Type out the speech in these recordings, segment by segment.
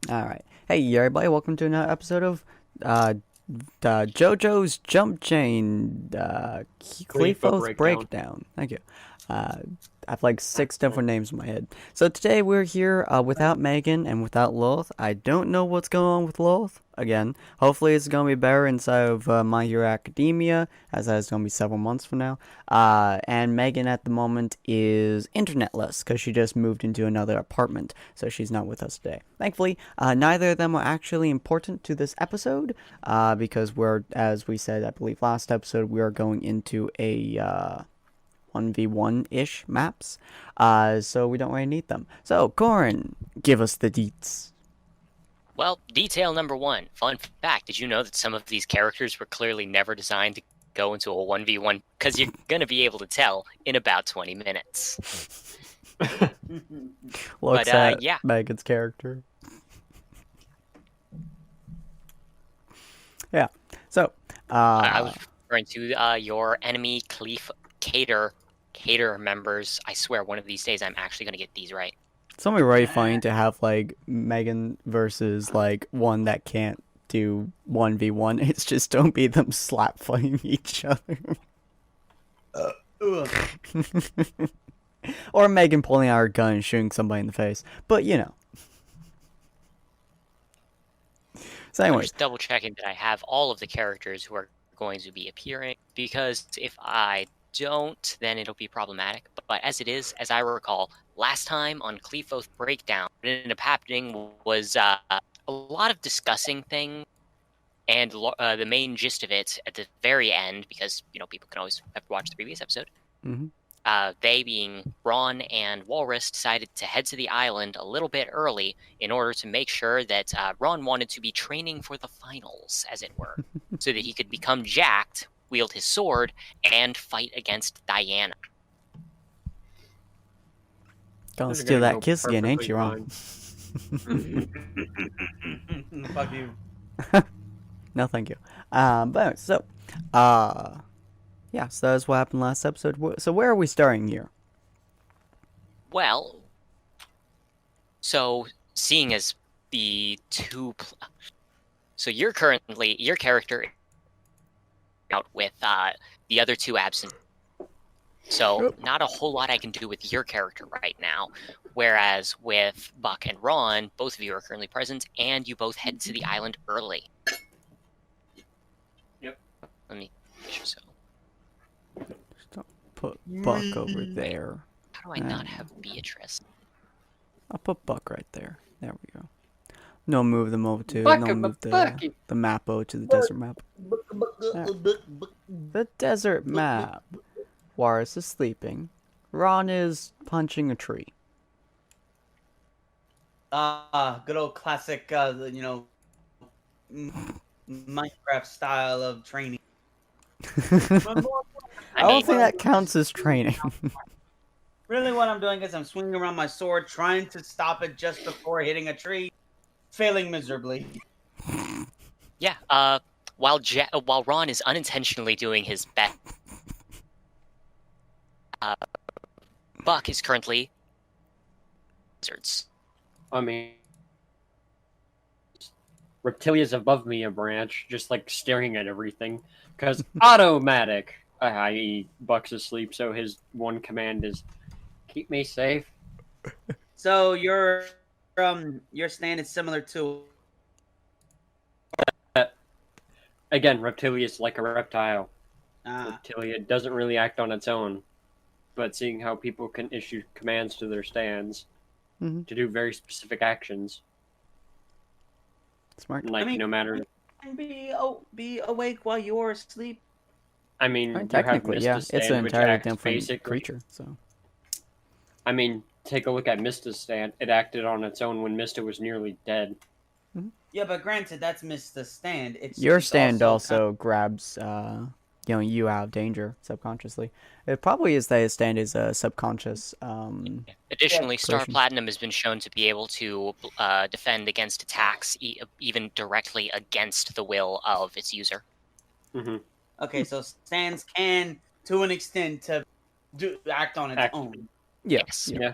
Alright. Hey everybody, welcome to another episode of JoJo's Jumpchain Qliphoth Breakdown. Thank you. I have like 6 different names in my head. So today we're here without Megan and without Lilith. I don't know what's going on with Lilith. Again, hopefully it's going to be better inside of My Hero Academia, as that is going to be several months from now. And Megan at the moment is internetless because she just moved into another apartment, so she's not with us today. Thankfully, neither of them are actually important to this episode because we're, as we said, I believe last episode, we are going into a 1v1-ish maps, so we don't really need them. So, Corin, give us the deets. Well, detail number 1. Fun fact, did you know that some of these characters were clearly never designed to go into a 1v1? Because you're going to be able to tell in about 20 minutes. Looks at yeah. Megan's character. Yeah, so... I was referring to your enemy Cater members. I swear one of these days I'm actually going to get these right. It's only really funny to have like Megan versus like one that can't do 1v1. It's just don't be them slap fighting each other. Or Megan pulling out her gun and shooting somebody in the face. But you know. So anyway, I'm just double checking that I have all of the characters who are going to be appearing, because if I don't, then it'll be problematic. But as it is, as I recall, last time on Qliphoth Breakdown, what ended up happening was a lot of discussing things, and the main gist of it at the very end, because you know people can always have to watch the previous episode. They, being Ron and Walrus, decided to head to the island a little bit early in order to make sure that Ron wanted to be training for the finals, as it were, so that he could become jacked, wield his sword, and fight against Diana. Gonna steal that kiss again, ain't you, Ron? Fuck you. No, thank you. But so, yeah, so that's what happened last episode. So where are we starting here? Well, so seeing as the two, so your character out with the other two absent. So not a whole lot I can do with your character right now. Whereas with Buck and Ron, both of you are currently present, and you both head to the island early. Yep. Let me make sure so. Just don't put Buck over there. How do I not have Beatrice? I'll put Buck right there. There we go. No, move them over to. Buck, No, move the map over to the desert map. The desert map. Warris is sleeping. Ron is punching a tree. Good old classic, you know, Minecraft style of training. I don't think that counts as training. Really what I'm doing is I'm swinging around my sword, trying to stop it just before hitting a tree, failing miserably. Yeah, while Ron is unintentionally doing his best, Buck is currently lizards. I mean, Reptilia's above me a branch, just like staring at everything. Because automatic, i.e. Buck's asleep, so his one command is keep me safe. So your stand is similar to. Again, Reptilia's like a reptile. Ah. Reptilia doesn't really act on its own, but seeing how people can issue commands to their stands to do very specific actions. Smart. Like, I mean, no matter. Be awake while you're asleep. I mean, technically, yeah, it's an entirely different creature. So, I mean, take a look at Mista's stand. It acted on its own when Mista was nearly dead. Yeah, but granted, that's Mista's stand. Your stand also grabs, you out of danger subconsciously. It probably is that his stand is a subconscious. Additionally, Star Platinum has been shown to be able to defend against attacks, even directly against the will of its user. Okay, so stands can, to an extent, to act on its Act. own. Yeah. Yes. Yeah. Yeah.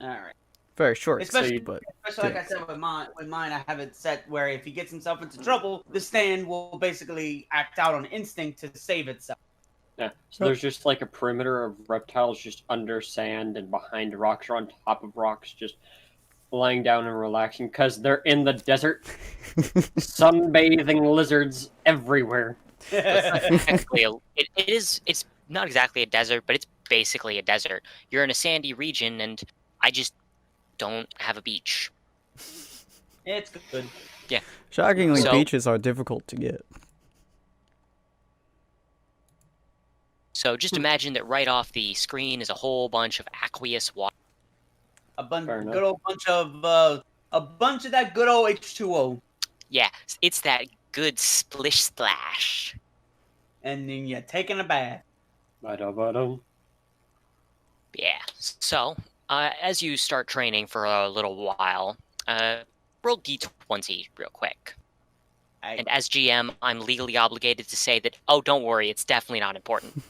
All right. Very short, Especially, but especially like I said with mine, I have it set where if he gets himself into trouble, the stand will basically act out on instinct to save itself. Yeah. So there's just like a perimeter of reptiles just under sand and behind rocks or on top of rocks, just lying down and relaxing because they're in the desert. Sunbathing lizards everywhere. Technically, it's not exactly a desert, but it's basically a desert. You're in a sandy region, and I just don't have a beach. It's good. shockingly, So- beaches are difficult to get. So just imagine that right off the screen is a whole bunch of aqueous water. Fair enough. Good old a bunch of that good old H2O, Yeah, it's that good splish splash. and then you're taking a bath. Ba-da-ba-dum. Yeah. So, as you start training for a little while, roll d20 real quick. And as GM, I'm legally obligated to say that, oh, don't worry, it's definitely not important.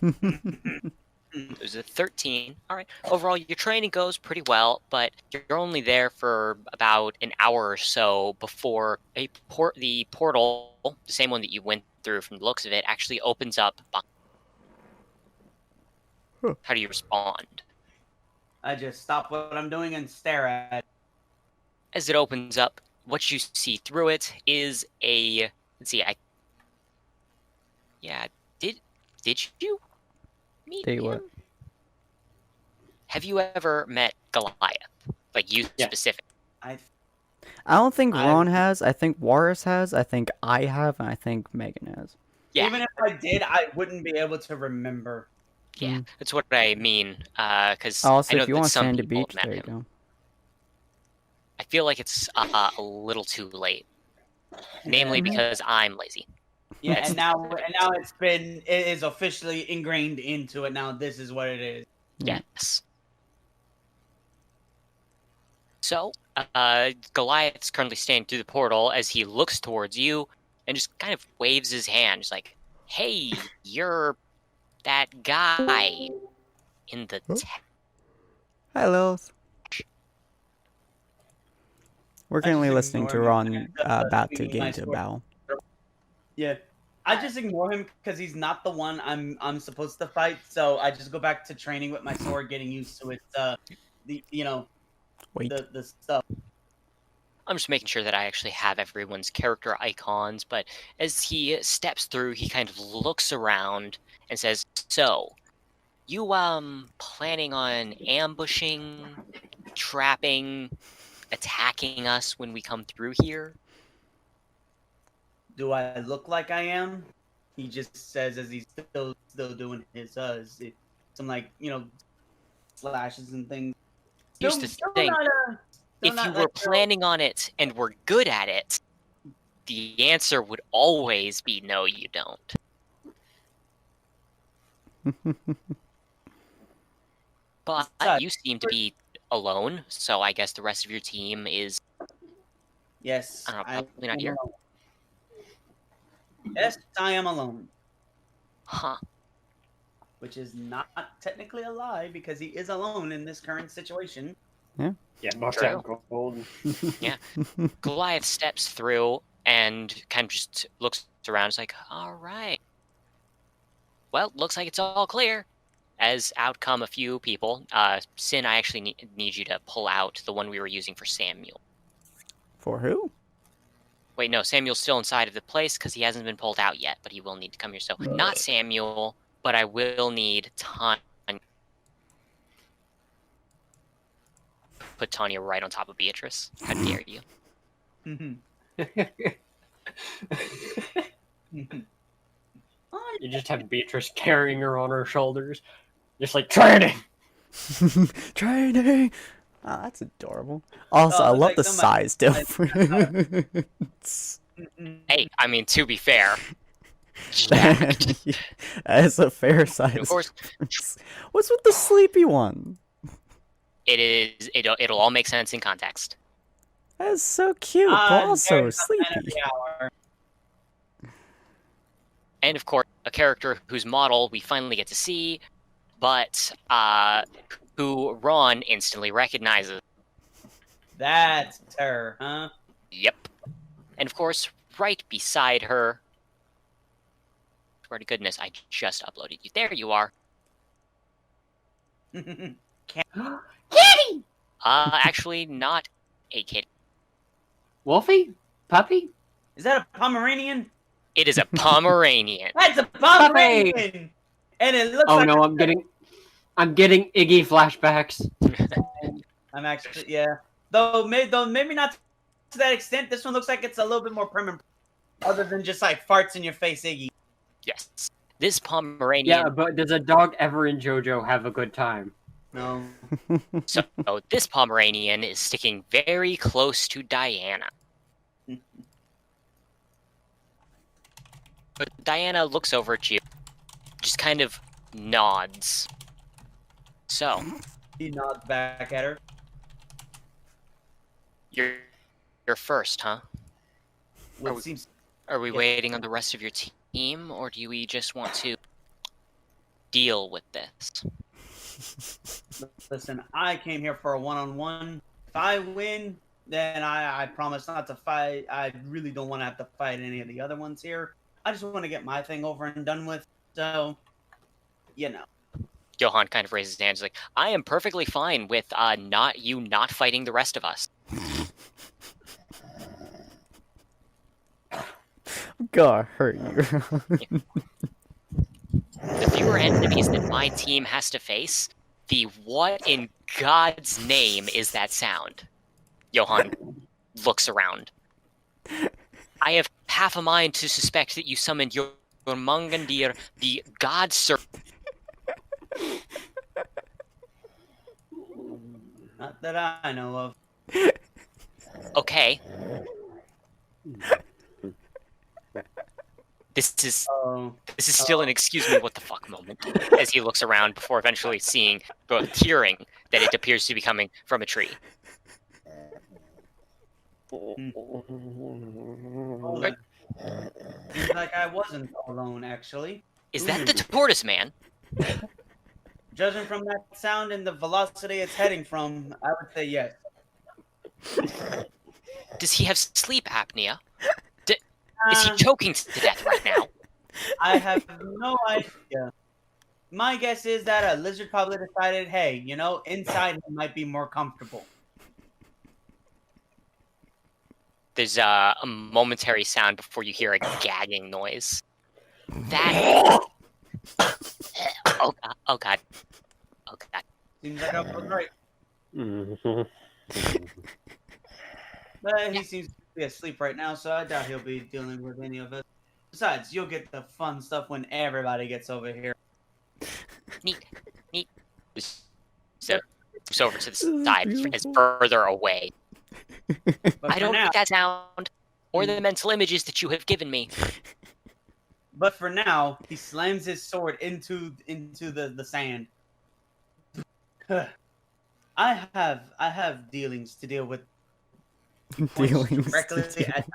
It was a 13. All right. Overall, your training goes pretty well, but you're only there for about an hour or so before the portal, the same one that you went through from the looks of it, actually opens up. Huh. How do you respond? I just stop what I'm doing and stare at it. As it opens up, what you see through it is a. Let's see. Did you meet Tell you him? what. Have you ever met Goliath? Like you Yeah. specific? I don't think I- Ron has. I think Warris has. I think I have, and I think Megan has. Yeah. Even if I did, I wouldn't be able to remember. Yeah, that's what I mean. Because Also, I know if you that want some Sandy people Beach, have met there you him. go. I feel like it's a little too late. Namely Mhm. because I'm lazy. Yeah, That's- and now it is officially ingrained into it. Now this is what it is. Yeah. Yes. So, Goliath's currently standing through the portal as he looks towards you and just kind of waves his hand. He's like, hey, you're that guy in the Huh? tent. Hi, Lilith. We're I currently just listening to ignore him. Ron That's about to being get my into a sword. battle. Yeah, I just ignore him because he's not the one I'm supposed to fight. So I just go back to training with my sword, getting used to it. Wait. The stuff. I'm just making sure that I actually have everyone's character icons, but as he steps through, he kind of looks around and says, so, you, planning on ambushing, trapping, attacking us when we come through here? Do I look like I am? He just says as he's still doing his some slashes and things. Here's Still- the still thing. not, still If not you were like, planning on it and were good at it, the answer would always be no, you don't. But Besides- you seem to be alone, so I guess the rest of your team is. Yes, I don't know, I probably not am here. alone. Yes, I am alone, Huh. which is not technically a lie because he is alone in this current situation. Yeah, much True. alcohol. Goliath steps through and kind of just looks around. It's like, all right. Well, looks like it's all clear. As out come a few people. Sin, I actually need you to pull out the one we were using for Samuel. For who? Wait, no, Samuel's still inside of the place because he hasn't been pulled out yet, but he will need to come here. So, not Samuel, but I will need Tanya. Put Tanya right on top of Beatrice. How dare you? You just have Beatrice carrying her on her shoulders, just like training. Training. Oh, that's adorable. Also, Oh, I it's love like the somebody- size difference. Hey, I mean, to be fair, jacked. That's a fair size. Of course, difference. What's with the sleepy one? it is. It'll all make sense in context. That's so cute, but also sleepy. And of course, a character whose model we finally get to see, but who Ron instantly recognizes. That's her, huh? Yep. And of course, right beside her. Swear to goodness, I just uploaded you. There you are. Kitty! Actually, not a kitty. Wolfie? Puppy? Is that a Pomeranian? It is a Pomeranian. That's a Pomeranian! And it looks Oh like no, I'm getting Iggy flashbacks. I'm actually, yeah. Though maybe not to that extent. This one looks like it's a little bit more prim, other than just like farts in your face, Iggy. Yes. This Pomeranian. Yeah, but does a dog ever in JoJo have a good time? No. So this Pomeranian is sticking very close to Diana. But Diana looks over at you, just kind of nods. So, He nods back at her. you're first, huh? What seems Are we Yeah. waiting on the rest of your team, or do we just want to deal with this? Listen, I came here for a one-on-one. If I win, then I promise not to fight. I really don't want to have to fight any of the other ones here. I just want to get my thing over and done with. So, you know. Johan kind of raises his hands like, I am perfectly fine with not fighting the rest of us. God hurt you. The fewer enemies that my team has to face, the what in God's name is that sound? Johan looks around. I have half a mind to suspect that you summoned your Mangandir, the god serpent. Not that I know of. Okay. This is Oh, still an excuse me what the fuck moment as he looks around before eventually hearing that it appears to be coming from a tree. well, seems like I wasn't alone, actually. Is that the tortoise man? Judging from that sound and the velocity it's heading from, I would say yes. Does he have sleep apnea? Is he choking to death right now? I have no idea. My guess is that a lizard probably decided, hey, you know, inside it might be more comfortable. There's a momentary sound before you hear a gagging noise. That. Oh god! Oh god! Oh god! Seems like I was right. But he seems to be asleep right now, so I doubt he'll be dealing with any of it. Besides, you'll get the fun stuff when everybody gets over here. Neat. So it's over to the side, as further away. But I for don't now, like that sound, or the mental images that you have given me. But for now, he slams his sword into the sand. I have dealings to deal with. Dealings. Directly at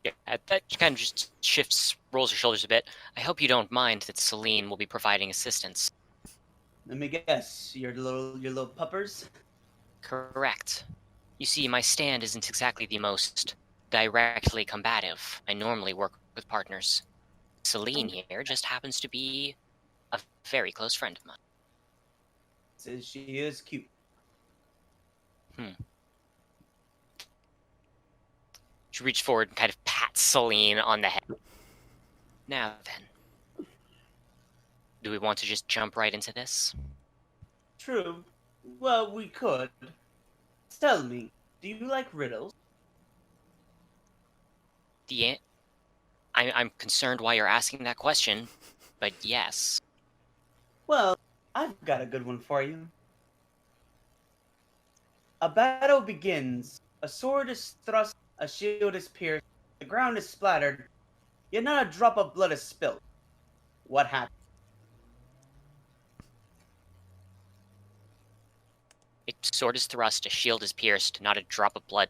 Yeah, that kind of just rolls her shoulders a bit. I hope you don't mind that Celine will be providing assistance. Let me guess, your little puppers. Correct. You see, my stand isn't exactly the most directly combative. I normally work with partners. Celine here just happens to be a very close friend of mine. Says she is cute. She reached forward and kind of pats Celine on the head. Now then, do we want to just jump right into this? True. Well, we could. Tell me, do you like riddles? I'm concerned why you're asking that question, but yes. Well, I've got a good one for you. A battle begins. A sword is thrust, a shield is pierced, the ground is splattered, yet not a drop of blood is spilled. What happened? A sword is thrust, a shield is pierced, not a drop of blood.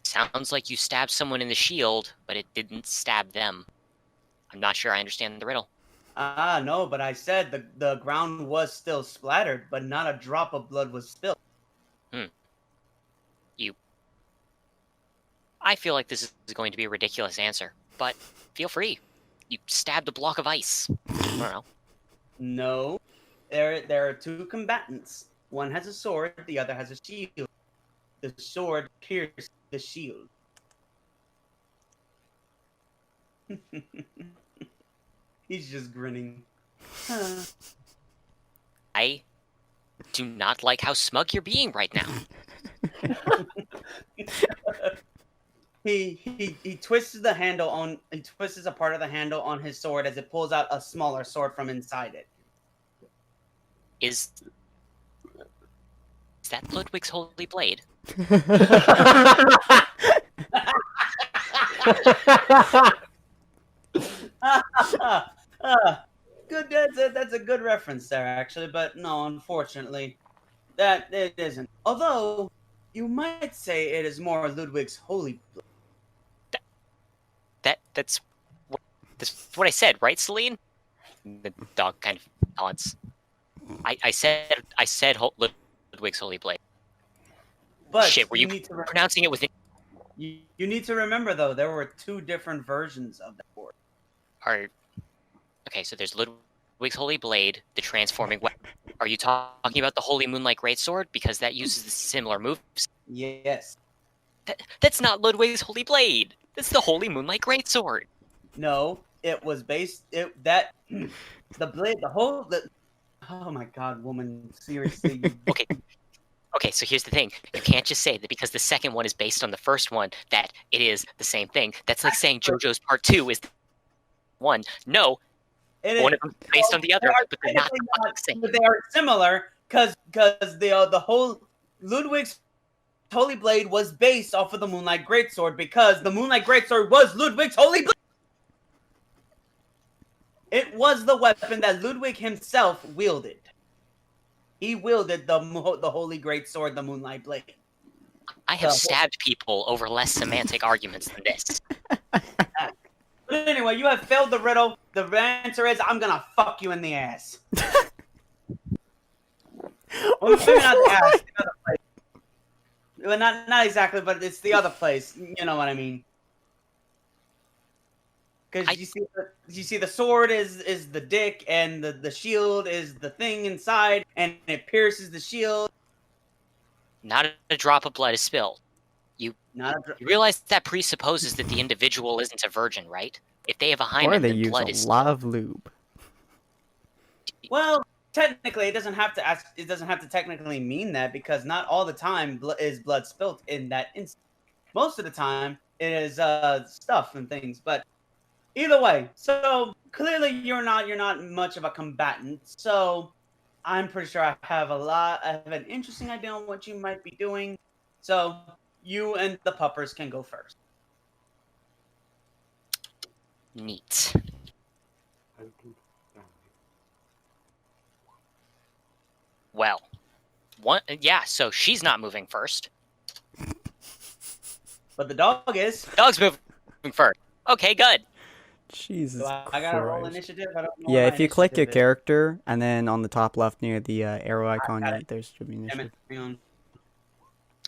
Sounds like you stabbed someone in the shield, but it didn't stab them. I'm not sure I understand the riddle. No, but I said the ground was still splattered, but not a drop of blood was spilled. I feel like this is going to be a ridiculous answer, but feel free. You stabbed a block of ice. I don't know. No, there are two combatants. One has a sword, the other has a shield. The sword pierced the shield. He's just grinning. I do not like how smug you're being right now. He twists the handle on. He twists a part of the handle on his sword as it pulls out a smaller sword from inside it. Is that Ludwig's holy blade? Good. That's a good reference there, actually. But no, unfortunately, that it isn't. Although you might say it is more Ludwig's holy blade. That's what I said, right, Celine? The dog kind of nods. I said Ludwig's holy blade. But shit, were you pronouncing it with? You need to remember though, there were two different versions of that word. Okay, so there's Ludwig's holy blade, the transforming weapon. Are you talking about the Holy Moonlight Greatsword? Because that uses the similar moves. Yes. That's not Ludwig's holy blade. That's the Holy Moonlight Greatsword. No, it was based. The blade, oh my god, woman, seriously. Okay, so here's the thing. You can't just say that because the second one is based on the first one that it is the same thing. That's like saying JoJo's Part 2 is one. No, one of them is based on the other, but they're not the same. But they are similar because the whole Ludwig's Holy Blade was based off of the Moonlight Greatsword because the Moonlight Greatsword was Ludwig's Holy Blade. It was the weapon that Ludwig himself wielded. He wielded the Holy Greatsword, the Moonlight Blade. I have stabbed people over less semantic arguments than this. But anyway, you have failed the riddle. The answer is I'm gonna fuck you in the ass. Well, maybe not the ass, the other place. Well, not exactly, but it's the other place. You know what I mean? Because you see, the sword is the dick, and the shield is the thing inside, and it pierces the shield. Not a drop of blood is spilled. You realize that presupposes that the individual isn't a virgin, right? If they have a hymen, then blood is a lot of lube. Well, technically, it doesn't have to technically mean that because not all the time is blood spilt in that instant. Most of the time, it is stuff and things. But either way, so clearly you're not much of a combatant. So I'm pretty sure I have an interesting idea on what you might be doing. So you and the puppers can go first. Neat. Well, so she's not moving first. But the dog is. Dog's moving first. Okay, good. Jesus I gotta roll initiative? I don't know. Yeah, if you click your character, and then on the top left near the arrow icon, there should be initiative.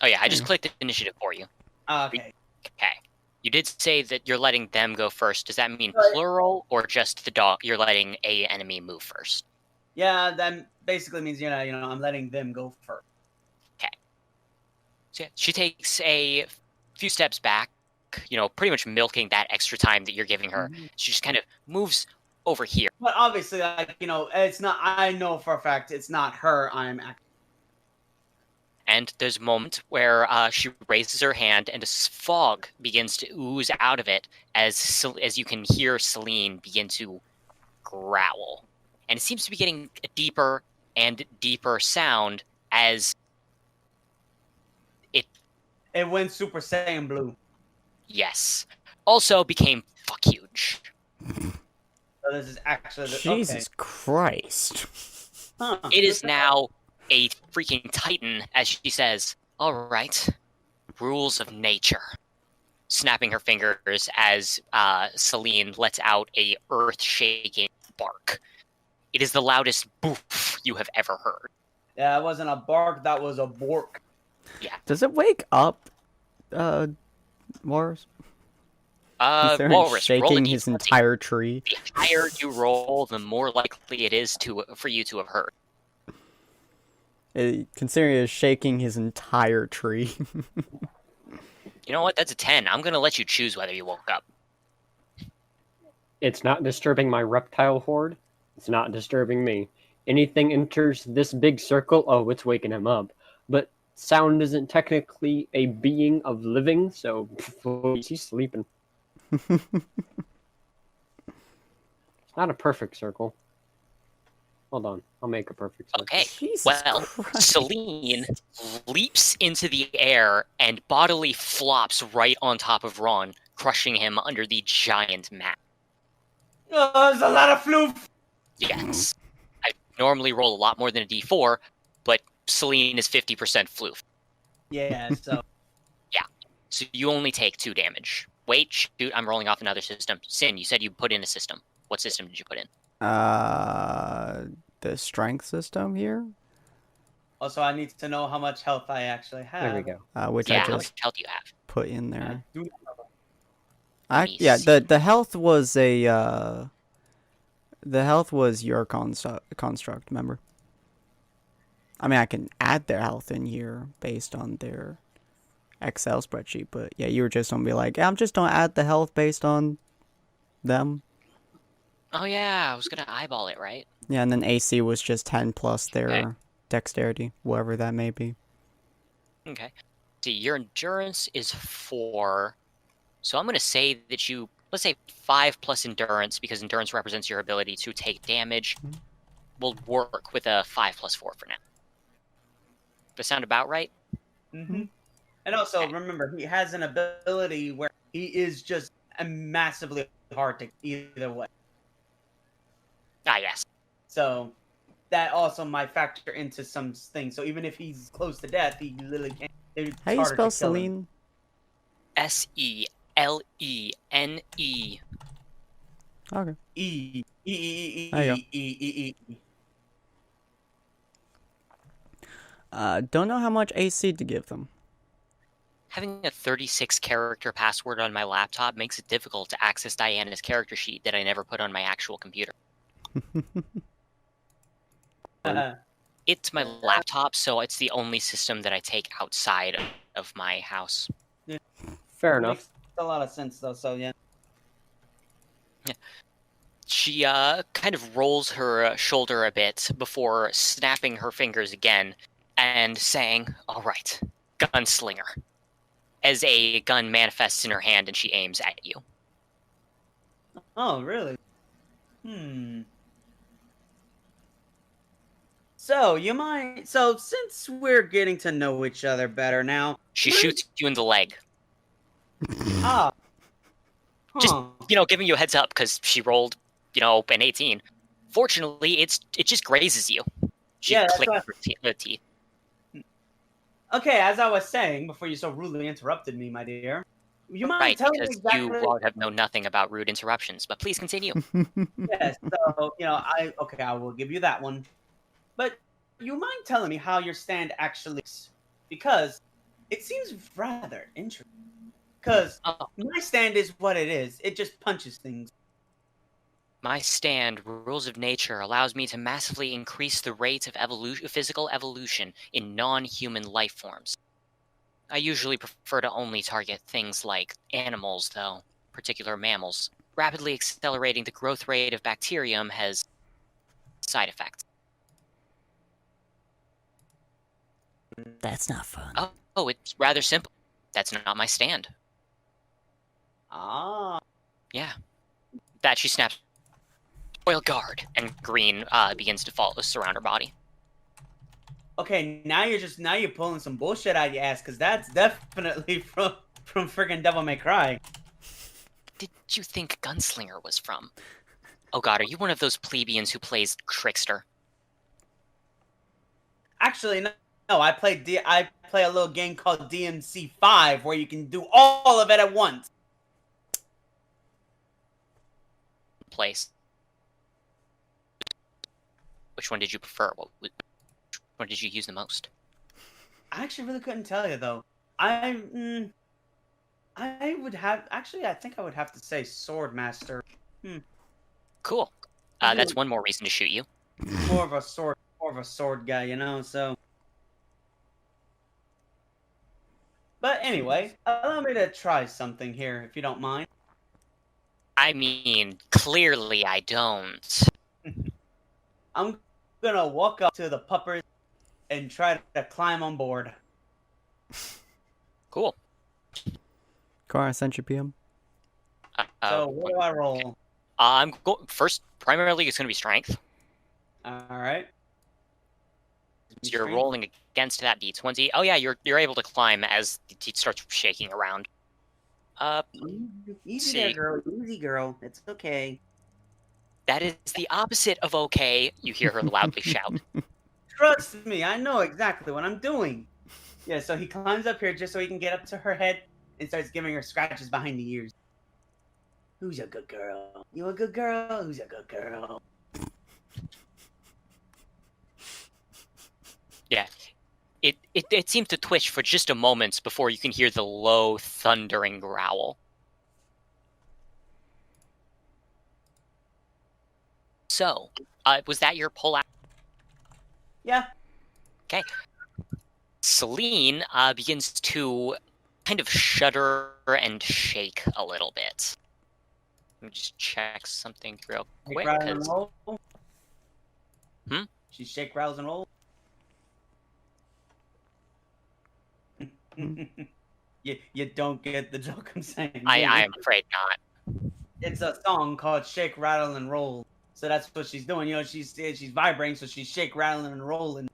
Oh yeah, I just clicked initiative for you. Okay. Okay. You did say that you're letting them go first. Does that mean plural, or just the dog? You're letting a enemy move first? Yeah, that basically means I'm letting them go first. Okay. So yeah, she takes a few steps back, pretty much milking that extra time that you're giving her. Mm-hmm. She just kind of moves over here. But obviously, it's not. I know for a fact it's not her. I'm acting. And there's a moment where she raises her hand, and a fog begins to ooze out of it as you can hear Celine begin to growl. And it seems to be getting a deeper and deeper sound as it went Super Saiyan Blue. Yes. Also became fuck huge. So this is actually Jesus Christ. Huh. It is now a freaking titan, as she says, all right, rules of nature. Snapping her fingers as Celine lets out a earth-shaking bark. It is the loudest boof you have ever heard. Yeah, it wasn't a bark, that was a bork. Yeah. Does it wake up, Morris? Walrus, roll a shaking his d20. entire tree. The higher you roll, the more likely it is for you to have heard. Considering it is shaking his entire tree. You know what? That's a 10. I'm going to let you choose whether you woke up. It's not disturbing my reptile horde. It's not disturbing me. Anything enters this big circle, oh, it's waking him up. But sound isn't technically a being of living, so he's sleeping. It's not a perfect circle. Hold on, I'll make a perfect circle. Okay, Jesus well, Christ. Celine leaps into the air and bodily flops right on top of Ron, crushing him under the giant mat. Oh, there's a lot of floof. Yes. I normally roll a lot more than a d4, but Celine is 50% floof. Yeah, so. So you only take 2 damage. Wait, shoot, I'm rolling off another system. Sin, you said you put in a system. What system did you put in? The strength system here? Also, I need to know how much health I actually have. There we go. Which Yeah, I how just much health do you have? put in there. I do Yeah, see. the health was the health was your construct, remember? I mean, I can add their health in here based on their Excel spreadsheet, but yeah, you were just gonna be like, I'm just gonna add the health based on them. Oh yeah, I was gonna eyeball it, right? Yeah, and then AC was just 10 plus their Okay. dexterity, whatever that may be. Okay. See, your endurance is 4. So I'm gonna say that let's say 5 plus endurance, because endurance represents your ability to take damage. Will work with a 5 plus 4 for now. Does that sound about right? Mm-hmm. And also, remember, he has an ability where he is just massively hard to either way. Ah, yes. So that also might factor into some things. So even if he's close to death, he literally can't. It's How you harder spell to kill him. Celine? Selene. Okay. E E E E There you E E E. Don't know how much AC to give them. Having a 36 character password on my laptop makes it difficult to access Diana's character sheet that I never put on my actual computer. It's my laptop, so it's the only system that I take outside of my house. Fair enough. Makes a lot of sense, though. So yeah. She kind of rolls her shoulder a bit before snapping her fingers again and saying, "All right, gunslinger," as a gun manifests in her hand and she aims at you. Oh, really? So you might. So since we're getting to know each other better now, She shoots you in the leg. ah, Just, huh. giving you a heads up because she rolled, an 18. Fortunately, it just grazes you. She Yeah, that's clicked what- her teeth. Okay, as I was saying before you so rudely interrupted me, my dear, you mind Right, telling me because exactly? you would have known nothing about rude interruptions. But please continue. Yes. So I will give you that one. But you mind telling me how your stand actually is? Because it seems rather interesting. Because Oh, my stand is what it is. It just punches things. my stand, Rules of Nature, allows me to massively increase the rate of physical evolution in non-human life forms. I usually prefer to only target things like animals, though, particular mammals. Rapidly accelerating the growth rate of bacterium has side effects. That's not fun. Oh, it's rather simple. That's not my stand. Ah. Yeah. That she snaps. Oil guard, and green begins to surround her body. Okay, now you're pulling some bullshit out your ass, because that's definitely from friggin' Devil May Cry. Did you think Gunslinger was from? Oh god, are you one of those plebeians who plays Trickster? Actually, no. I play a little game called DMC 5 where you can do all of it at once. Place. Which one did you prefer? Which one did you use the most? I actually really couldn't tell you though. I would have actually. I think I would have to say Swordmaster. Cool. I do- That's one more reason to shoot you. More of a sword guy, you know. So, but anyway, allow me to try something here, if you don't mind. I mean, clearly I don't. I'm gonna walk up to the puppers and try to climb on board. Cool. Car, I sent you PM. So what do I roll? I'm first. Primarily, it's going to be strength. All right. So you're rolling against that D20. Oh yeah, you're able to climb as it starts shaking around. Easy see. there, girl. Easy, girl. It's okay. That is the opposite of okay. You hear her loudly shout. Trust me, I know exactly what I'm doing. Yeah, so he climbs up here just so he can get up to her head and starts giving her scratches behind the ears. Who's a good girl? You a good girl? Who's a good girl? Yeah. It seems to twitch for just a moment before you can hear the low, thundering growl. So, was that your pull-out? Yeah. Okay. Celine begins to kind of shudder and shake a little bit. Let me just check something real quick. Shake, rattle, and 'cause- roll. Hmm? She shake, rattles, and roll. you don't get the joke I'm saying. I am afraid not. It's a song called Shake, Rattle, and Roll. So that's what she's doing. You know, she's vibrating, so she's shake, rattling, and rolling.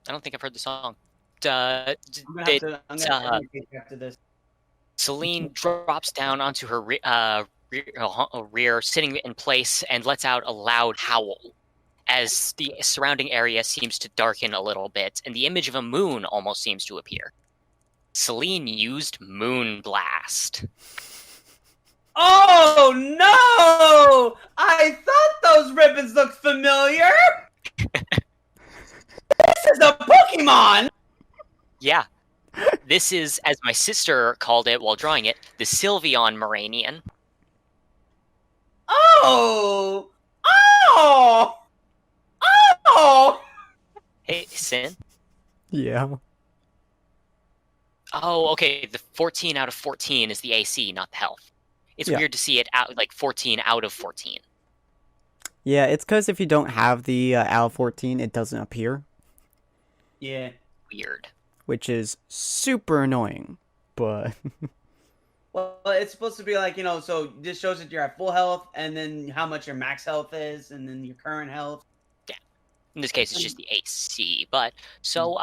I don't think I've heard the song. I'm gonna have to educate you after this. Celine drops down onto her rear, sitting in place, and lets out a loud howl as the surrounding area seems to darken a little bit, and the image of a moon almost seems to appear. Celine used Moon Blast. Oh no! I thought those ribbons looked familiar. This is a Pokemon. Yeah. This is, as my sister called it while drawing it, the Sylveon Moranian. Oh! Oh! Oh! Hey, Sin? Yeah. Oh, okay, the 14 out of 14 is the AC, not the health. It's Yeah. weird to see it out like 14 out of 14. Yeah, it's because if you don't have the Al 14, it doesn't appear, Yeah. Weird. which is super annoying. But Well, it's supposed to be like, you know, so this shows that you're at full health, and then how much your max health is, and then your current health. In this case, it's just the AC. But, so,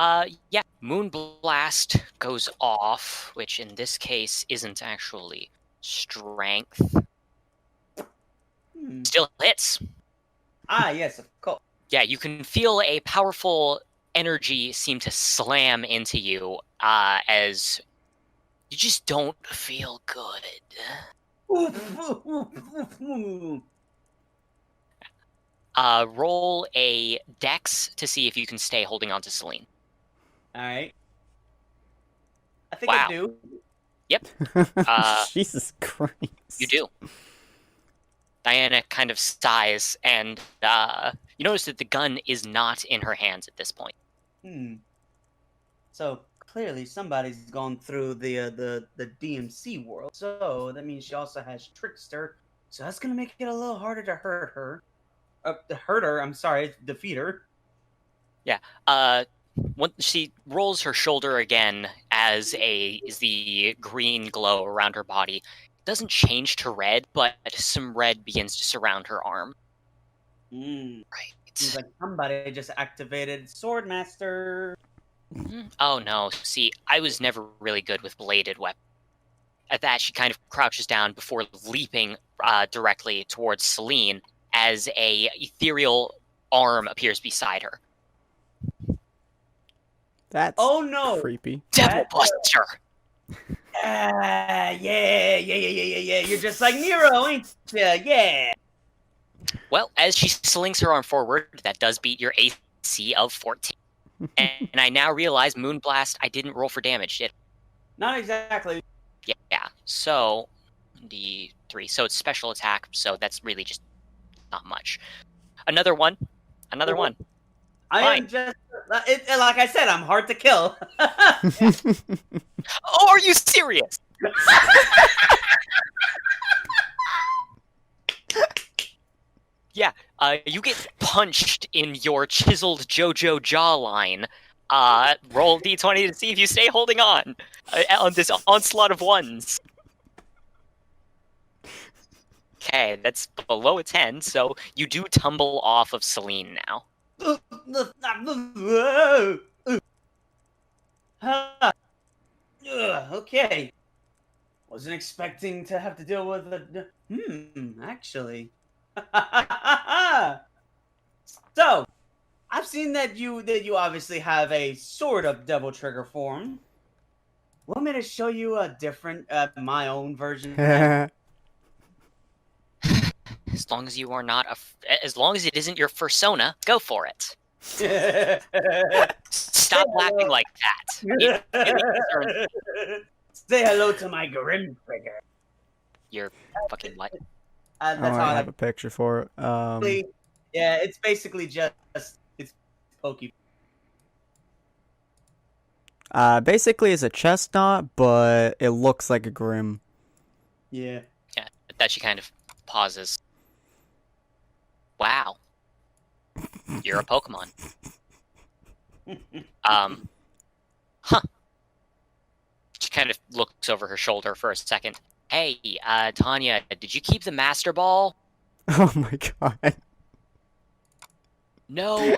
yeah, Moon Blast goes off, which in this case isn't actually strength. Still hits. Ah, yes, of course. Yeah, you can feel a powerful energy seem to slam into you as you just don't feel good. Roll a dex to see if you can stay holding on to Celine. All right. I think Wow. I do. Yep, Jesus Christ. you do. Diana kind of sighs, and you notice that the gun is not in her hands at this point. So clearly somebody's gone through the DMC world. So that means she also has Trickster. So that's gonna make it a little harder to hurt her. I'm sorry, defeat her. Once she rolls her shoulder again as the green glow around her body doesn't change to red, but some red begins to surround her arm. Seems Right. like somebody just activated Swordmaster. Oh no, see, I was never really good with bladed weapons. At that, she kind of crouches down before leaping directly towards Celine as a ethereal arm appears beside her. That's Oh no! creepy. Devil Buster! Yeah. You're just like Nero, ain't ya? Yeah. Well, as she slings her arm forward, that does beat your AC of 14. And I now realize Moonblast, I didn't roll for damage, did Not exactly. I? Yeah. So, D3. So it's special attack, so that's really just not much. Another one. Another one. I Fine. am just like I said, I'm hard to kill. Oh, are you serious? Yeah, you get punched in your chiseled JoJo jawline. Roll D20 to see if you stay holding on this onslaught of ones. Okay, that's below a 10, so you do tumble off of Celine now. Okay. Wasn't expecting to have to deal with the. Actually. So, I've seen that you obviously have a sort of double trigger form. Want me to show you a different, my own version? As long as you are not as long as it isn't your fursona, go for it. Stop laughing like that. It really concerns me. Say hello to my grim trigger. You're fucking what? That's I how I have a picture for it. Yeah, it's basically just it's Pokemon. Basically it's a chestnut, but it looks like a Grim. Yeah. Yeah, that she kind of pauses. Wow. You're a Pokemon. Huh. She kind of looks over her shoulder for a second. Hey, Tanya, did you keep the Master Ball? Oh my god. No,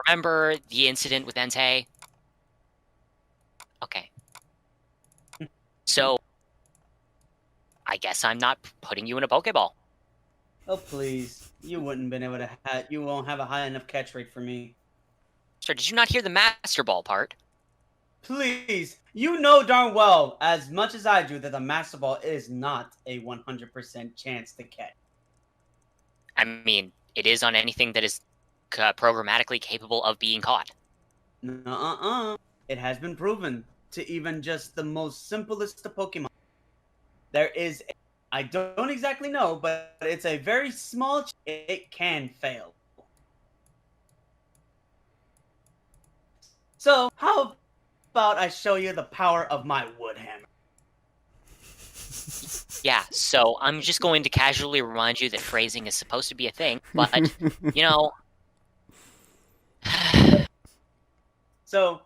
remember the incident with Entei? Okay. So, I guess I'm not putting you in a Pokeball. Oh please, you wouldn't been able to. You won't have a high enough catch rate for me. Sir, did you not hear the Master Ball part? Please, you know darn well, as much as I do, that the Master Ball is not a 100% chance to catch. I mean, it is on anything that is programmatically capable of being caught. It has been proven to even just the most simplest of Pokemon. There is, I don't exactly know, but it's a very small chance it can fail. So, how about I show you the power of my wood hammer? Yeah, so I'm just going to casually remind you that phrasing is supposed to be a thing, but, you know... So,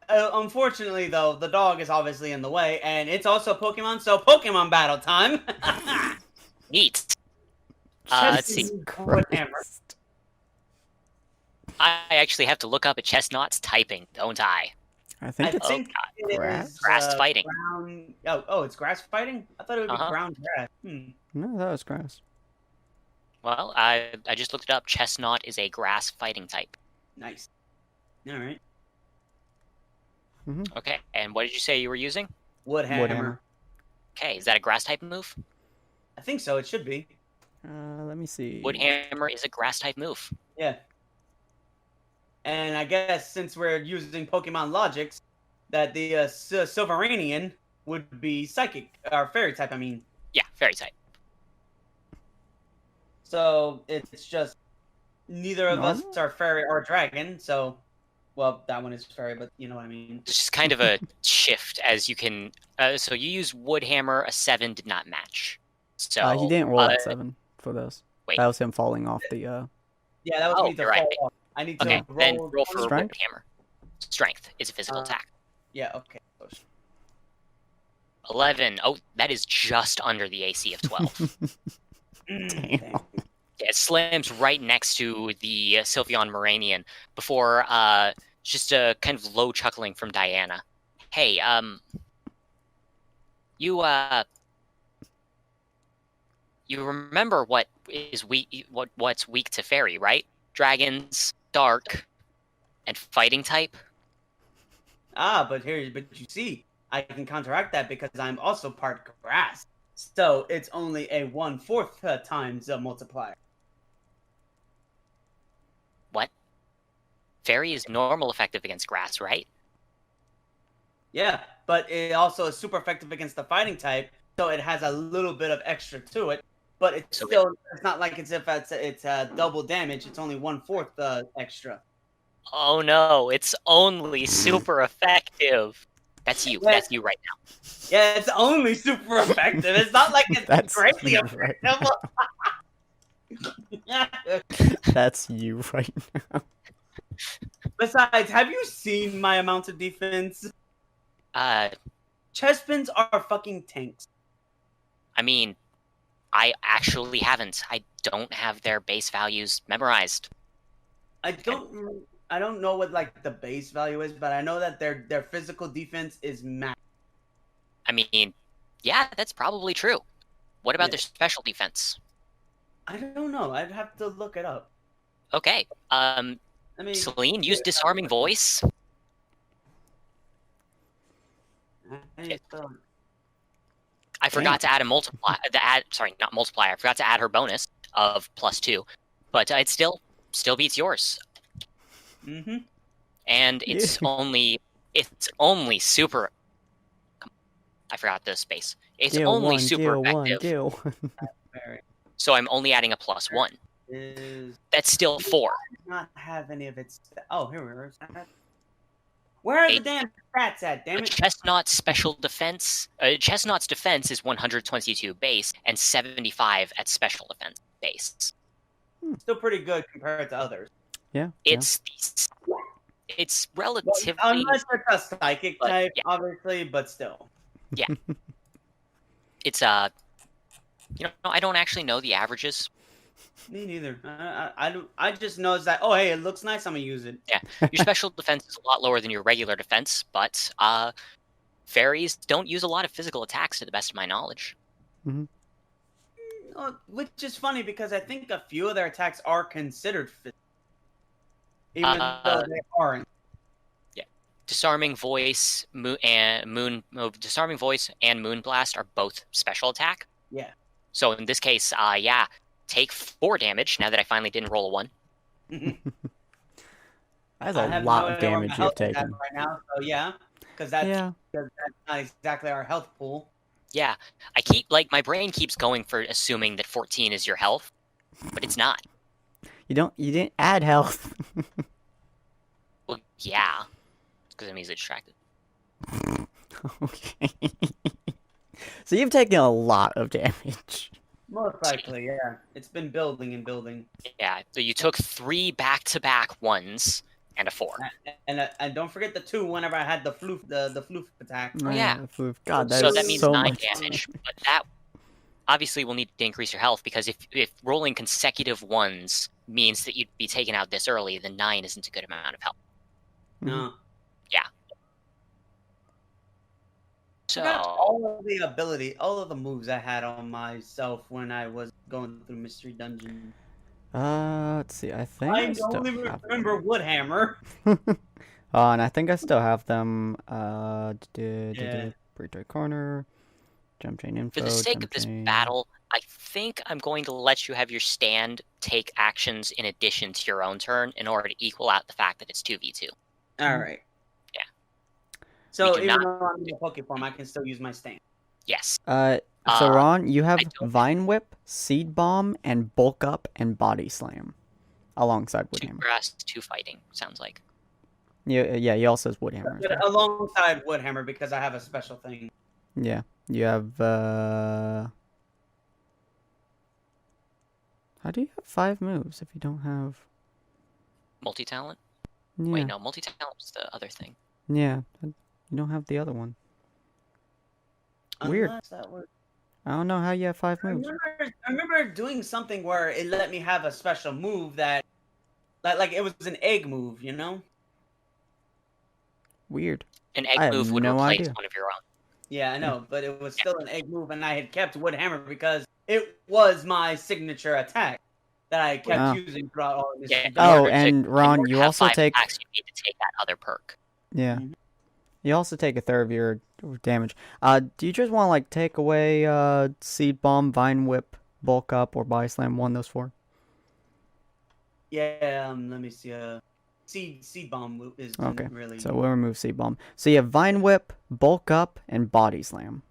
unfortunately, though, the dog is obviously in the way, and it's also Pokemon, so Pokemon battle time! Neat. Let's see. Wood hammer. I actually have to look up a Chestnut's typing, don't I? I think it's it grass? is Grass fighting. Ground... Oh, it's grass fighting? I thought it would be ground grass. No, that was grass. Well, I just looked it up. Chestnut is a grass fighting type. Nice. Alright. Okay, and what did you say you were using? Wood hammer. Okay, is that a grass type move? I think so, it should be. Let me see. Wood hammer is a grass type move. Yeah. And I guess since we're using Pokemon logics, that the Silveranian would be psychic, or fairy type, I mean. Yeah, fairy type. So it's just neither of us are fairy or dragon, so, well, that one is fairy, but you know what I mean. It's just kind of a shift as you can. So you use wood hammer, a 7 did not match. So he didn't roll at 7 for this. Wait. That was him falling off the. Yeah, that was me to right. fall off. I need to Okay, then roll for Strength? wood hammer. Strength is a physical attack. Yeah, okay. 11. Oh, that is just under the AC of 12. Damn. Yeah, it slams right next to the Sylveon Moranian before just a kind of low chuckling from Diana. Hey, you remember what is weak what's weak to fairy, right? Dragons, dark, and fighting type? But you see, I can counteract that because I'm also part grass. So it's only a 1/4 times multiplier. Fairy is normal effective against grass, right? Yeah, but it also is super effective against the fighting type, so it has a little bit of extra to it. But it's So still, it's not like it's double damage. It's only 1/4 extra. Oh no, it's only super effective. That's you. Yeah. That's you right now. Yeah, it's only super effective. It's not like it's That's greatly you effective. right That's you right now. Besides, have you seen my amount of defense? Chestpins are fucking tanks. I mean, I actually haven't. I don't have their base values memorized. I don't know what like the base value is, but I know that their physical defense is max. I mean, yeah, that's probably true. What about Yeah. their special defense? I don't know. I'd have to look it up. Okay. I mean, Celine, use disarming voice. I forgot to add a multiply. Not multiplier. I forgot to add her bonus of +2, but it still beats yours. Mm-hmm. And it's only super. I forgot the space. It's Deal only one, super deal one, effective. deal one. So I'm only adding a +1. Is That's still 4. not have any of its. Oh, here we are. Where are the damn stats at? Damn it! Chestnut's special defense. Chestnut's defense is 122 base and 75 at special defense base. Still pretty good compared to others. Yeah. It's relatively. Well, unless it's a psychic but, type, yeah. obviously, but still. It's I don't actually know the averages. Me neither. I just know that. Oh, hey, it looks nice. I'm gonna use it. Yeah, your special defense is a lot lower than your regular defense, but fairies don't use a lot of physical attacks, to the best of my knowledge. Mm-hmm. Which is funny because I think a few of their attacks are considered physical, even though they aren't. Yeah, disarming voice, disarming voice and moonblast are both special attack. Yeah. So in this case, take 4 damage. Now that I finally didn't roll a 1. That's a lot of damage you've taken right now. So yeah, because that's not exactly our health pool. Yeah, my brain keeps going for assuming that 14 is your health, but it's not. You didn't add health. Well, yeah, because I'm easily distracted. Okay. So you've taken a lot of damage. Most likely, yeah. It's been building and building. Yeah, so you took 3 back-to-back 1s and a 4. And don't forget the 2 whenever I had the floof attack. Oh, yeah. God, So that means 9 much damage. But that obviously will need to increase your health, because if rolling consecutive 1s means that you'd be taken out this early, then 9 isn't a good amount of health. No. Yeah. So all of the moves I had on myself when I was going through Mystery Dungeon. Let's see. I think I still only have remember Woodhammer. and I think I still have them. Purgatory Corner, Jumpchain info. For the sake of this battle, I think I'm going to let you have your stand take actions in addition to your own turn in order to equal out the fact that it's 2v2. All right. Yeah. So even though I'm in the Poke form, I can still use my stand. Yes. So Ron, you have Vine Whip, Seed Bomb, and Bulk Up and Body Slam, alongside 2 Woodhammer. grass, 2 fighting. Sounds like. Yeah, he also has Woodhammer. But alongside Woodhammer because I have a special thing. Yeah, you have. How do you have 5 moves if you don't have? Multi-talent? Yeah. Wait, no, multi-talent was the other thing. Yeah, you don't have the other one. Weird. I don't know how you have 5 moves. I remember doing something where it let me have a special move that, like it was an egg move, you know? Weird. An egg move would replace one of your own. Yeah, I know, but it was still an egg move, and I had kept Woodhammer because it was my signature attack that I kept using throughout all of this. Yeah, and Ron, you also take. Attacks, you need to take that other perk. Yeah. Mm-hmm. You also take a third of your damage. Do you just want to like take away Seed Bomb, Vine Whip, Bulk Up, or Body Slam? One of those 4. Yeah. Let me see. seed bomb is Okay, really. so we'll remove Seed Bomb. So you have Vine Whip, Bulk Up, and Body Slam.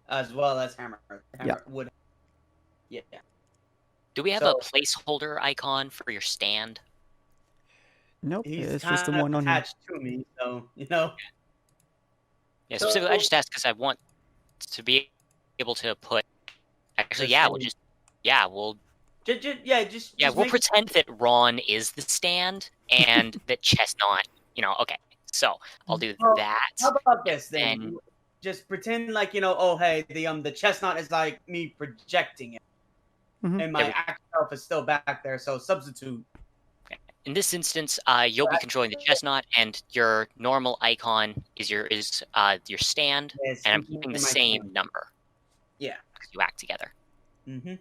As well as hammer. Yep. Wood. Yeah. Do we have So- a placeholder icon for your stand? Nope, He's it's kind just the of one on here. attached to me, so you know. Yeah, So- specifically, I just asked because I want to be able to put. Actually, The yeah, we'll stand. just. Yeah, we'll. Just Yeah, we'll make- pretend that Ron is the stand and that Chestnut. Okay. So I'll do Well, that. How about this then? And- Just pretend like oh hey, the chestnut is like me projecting it, Mhm. and my Yeah, actual self is still back there. So substitute. In this instance, you'll be controlling the Chestnut, and your normal icon is your stand, Yes, and I'm keeping the my same stand. number. Yeah. Because you act together. Mm-hmm.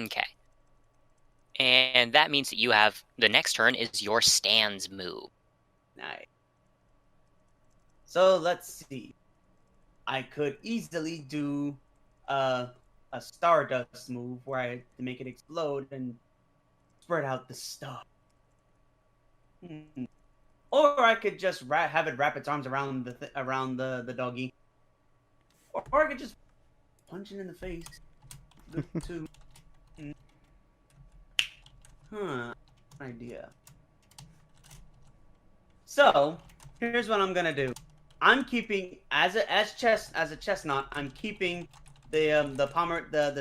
Okay. And that means that you have the next turn is your stand's move. Nice. So let's see. I could easily do a stardust move where I to make it explode and spread out the stuff. Or I could just have it wrap its arms around the doggy. Or I could just punch it in the face. Good too. Idea. So here's what I'm gonna do. I'm keeping as a chestnut. I'm keeping the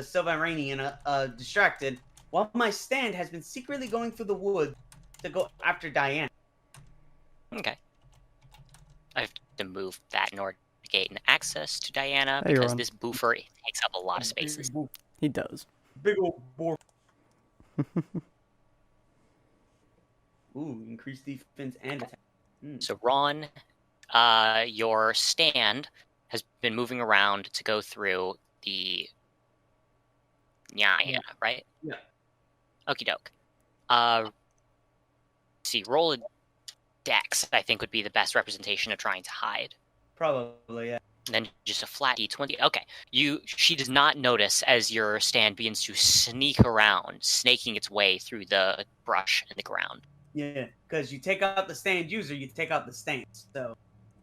Sylvaranian distracted, while my stand has been secretly going through the woods to go after Diana. Okay. I have to move that in order to gain access to Diana Hey, because Ron. this boofer takes up a lot of spaces. He does. Big old boar. Ooh, increased defense and attack. So Ron, your stand has been moving around to go through the Diana, right? Yeah. Okie doke. See, roll a dex, I think would be the best representation of trying to hide. Probably, yeah. And then just a flat d20. Okay. She does not notice as your stand begins to sneak around, snaking its way through the brush and the ground. Yeah, because you take out the stand user, you take out the stance. So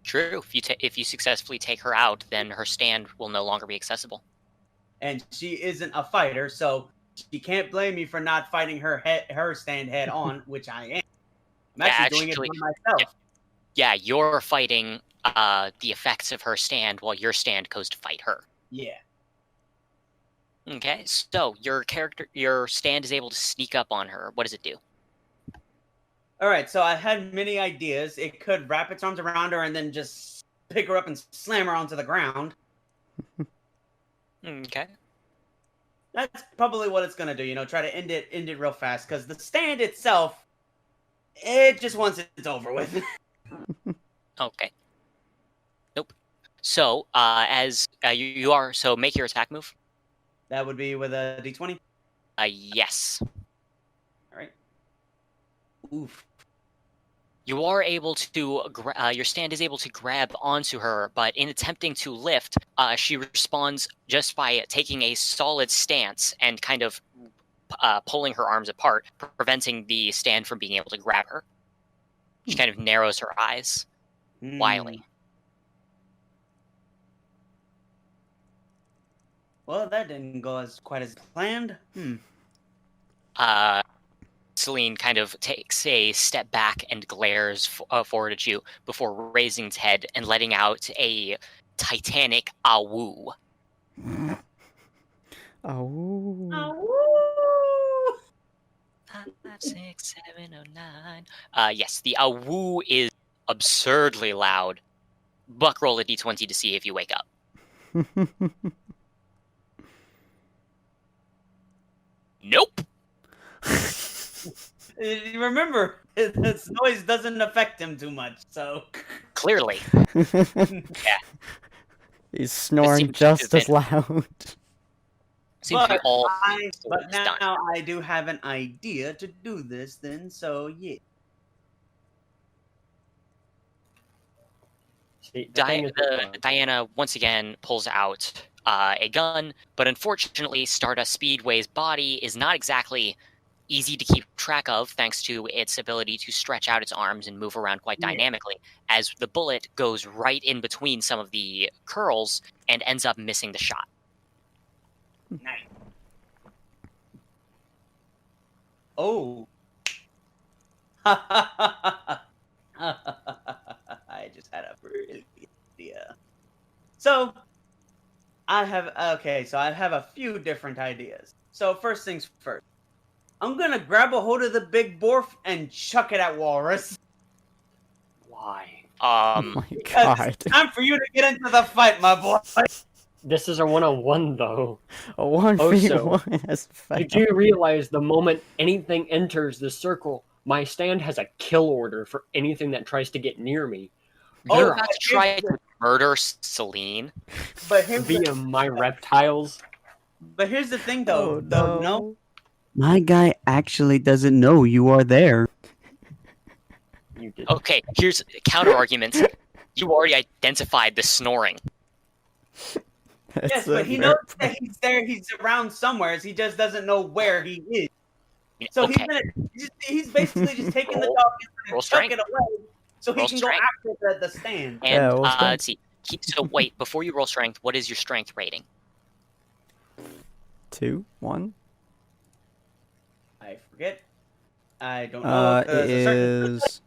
True. If you successfully take her out, then her stand will no longer be accessible. and she isn't a fighter, so she can't blame me for not fighting her stand head on, which I am. I'm actually doing it actually, for myself. Yeah, you're fighting the effects of her stand while your stand goes to fight her. Yeah. Okay, so your stand is able to sneak up on her. What does it do? All right, so I had many ideas. It could wrap its arms around her and then just pick her up and slam her onto the ground. Okay. That's probably what it's gonna do. Try to end it real fast because the stand itself, it just wants it over with. Okay. Nope. So, as you are, so make your attack move. That would be with a d20. Yes. All right. Oof. You are able to, your stand is able to grab onto her, but in attempting to lift, she responds just by taking a solid stance and kind of pulling her arms apart, preventing the stand from being able to grab her. She kind of narrows her eyes, wily. Well, that didn't go quite as planned. Celine kind of takes a step back and glares forward at you before raising its head and letting out a titanic awoo. Oh. 5, 6, 7, 9. Yes, the awoo is absurdly loud. Buck, roll a d20 to see if you wake up. Nope. Remember, this noise doesn't affect him too much, so. Clearly. He's snoring seems to have just as been- loud. Seems to be all. But done. now I do have an idea to do this, then, so yeah. See, the thing is with, Diana once again pulls out a gun, but unfortunately, Stardust Speedway's body is not exactly easy to keep track track of thanks to its ability to stretch out its arms and move around quite dynamically, as the bullet goes right in between some of the curls and ends up missing the shot. Nice. Oh. I just had a really good idea. So, I have a few different ideas. So, first things first. I'm gonna grab a hold of the big borf and chuck it at Walrus. Why? Oh my Because god. it's time for you to get into the fight, my boy. This is a one-on-one, though. A 1v1 has Did failed. you realize the moment anything enters the circle, my stand has a kill order for anything that tries to get near me? Oh, You're about to try to murder Celine. But here's Via my reptiles. the thing, though. Oh, Though, no. My guy actually doesn't know you are there. You did. Okay, here's counter arguments. You already identified the snoring. Yes, but he knows that he's there. He's around somewhere. He just doesn't know where he is. So Okay, he's basically just taking the Roll- dog and roll chuck it strength. away so he Roll can strength. go after the stand. and Yeah, well, let's see. So wait, before you roll strength, what is your strength rating? 2, 1. I forget. I don't know. It is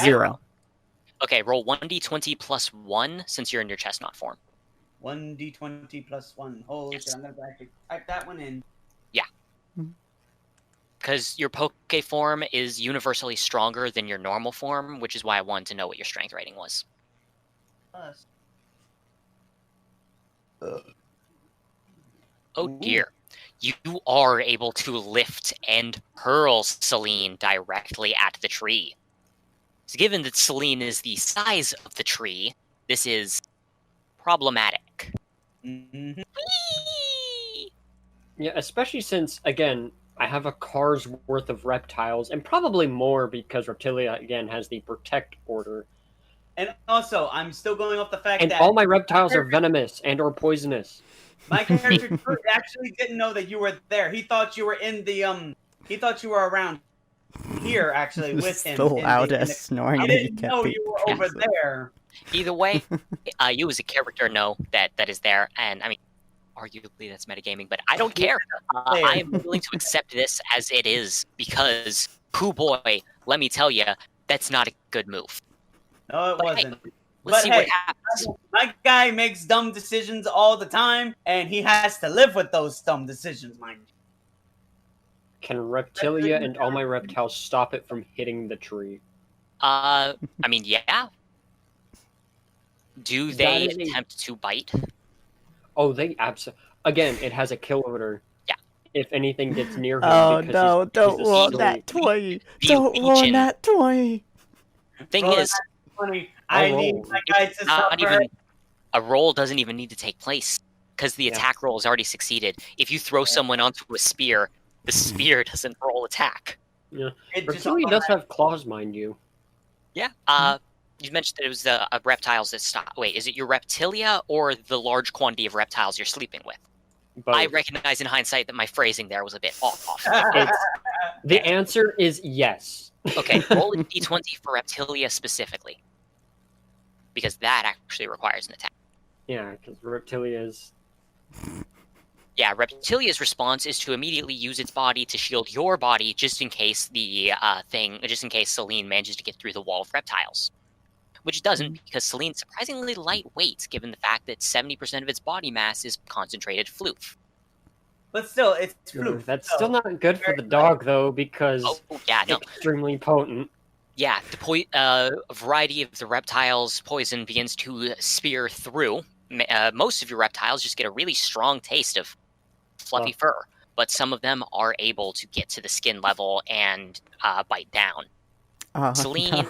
0. Okay, roll 1d20 plus 1 since you're in your chestnut form. 1d20 plus 1. Holy Yes. shit, I'm going to actually type that one in. Because your poke form is universally stronger than your normal form, which is why I wanted to know what your strength rating was. Plus. Oh Ooh. dear. You are able to lift and hurl Celine directly at the tree. So given that Celine is the size of the tree, this is problematic. Mm-hmm. Whee! Yeah, especially since, again, I have a car's worth of reptiles, and probably more because Reptilia, again, has the Protect order. And also, I'm still going off the fact And that all my reptiles are venomous and or poisonous. my character actually didn't know that you were there. He thought you were in the He thought you were around here actually with him. Still in loud the- in as the- snoring. I that you didn't can't know beat. you were over there. Either way, you as a character know that is there, and I mean, arguably that's metagaming, but I don't care. I am willing to accept this as it is because, poo boy, let me tell you, that's not a good move. No, it But hey, wasn't. Let's But see hey, what happens. My guy makes dumb decisions all the time, and he has to live with those dumb decisions, mind you. Can Reptilia and all my reptiles stop it from hitting the tree? I mean, yeah. Do That they is a- attempt to bite? Oh, they absolutely... Again, it has a kill order. Yeah. If anything gets near him, Oh because no, he's don't a ruin silly- that toy! The Don't ruin Legion. that toy! Thing Well, is, that's funny. I I'll need roll. my guy to not suffer. even a roll doesn't even need to take place because the Yeah. attack roll has already succeeded. If you throw someone onto a spear, the spear doesn't roll attack. It just Reptilia does have claws, mind you. Yeah. You mentioned that it was the reptiles that stop. Wait, is it your reptilia or the large quantity of reptiles you're sleeping with? Both. I recognize in hindsight that my phrasing there was a bit off. It's, the answer is yes. Okay, roll a d20 for reptilia specifically, because that actually requires an attack. Yeah, because Reptilia is... Yeah, Reptilia's response is to immediately use its body to shield your body, just in case just in case Celine manages to get through the wall of reptiles. Which it doesn't, because Celine's surprisingly lightweight, given the fact that 70% of its body mass is concentrated floof. But still, it's floof. That's so- still not good for the dog, though, because Oh, yeah, no. extremely potent. Yeah, a variety of the reptiles' poison begins to spear through. Most of your reptiles just get a really strong taste of fluffy fur, but some of them are able to get to the skin level and bite down. Celine, no.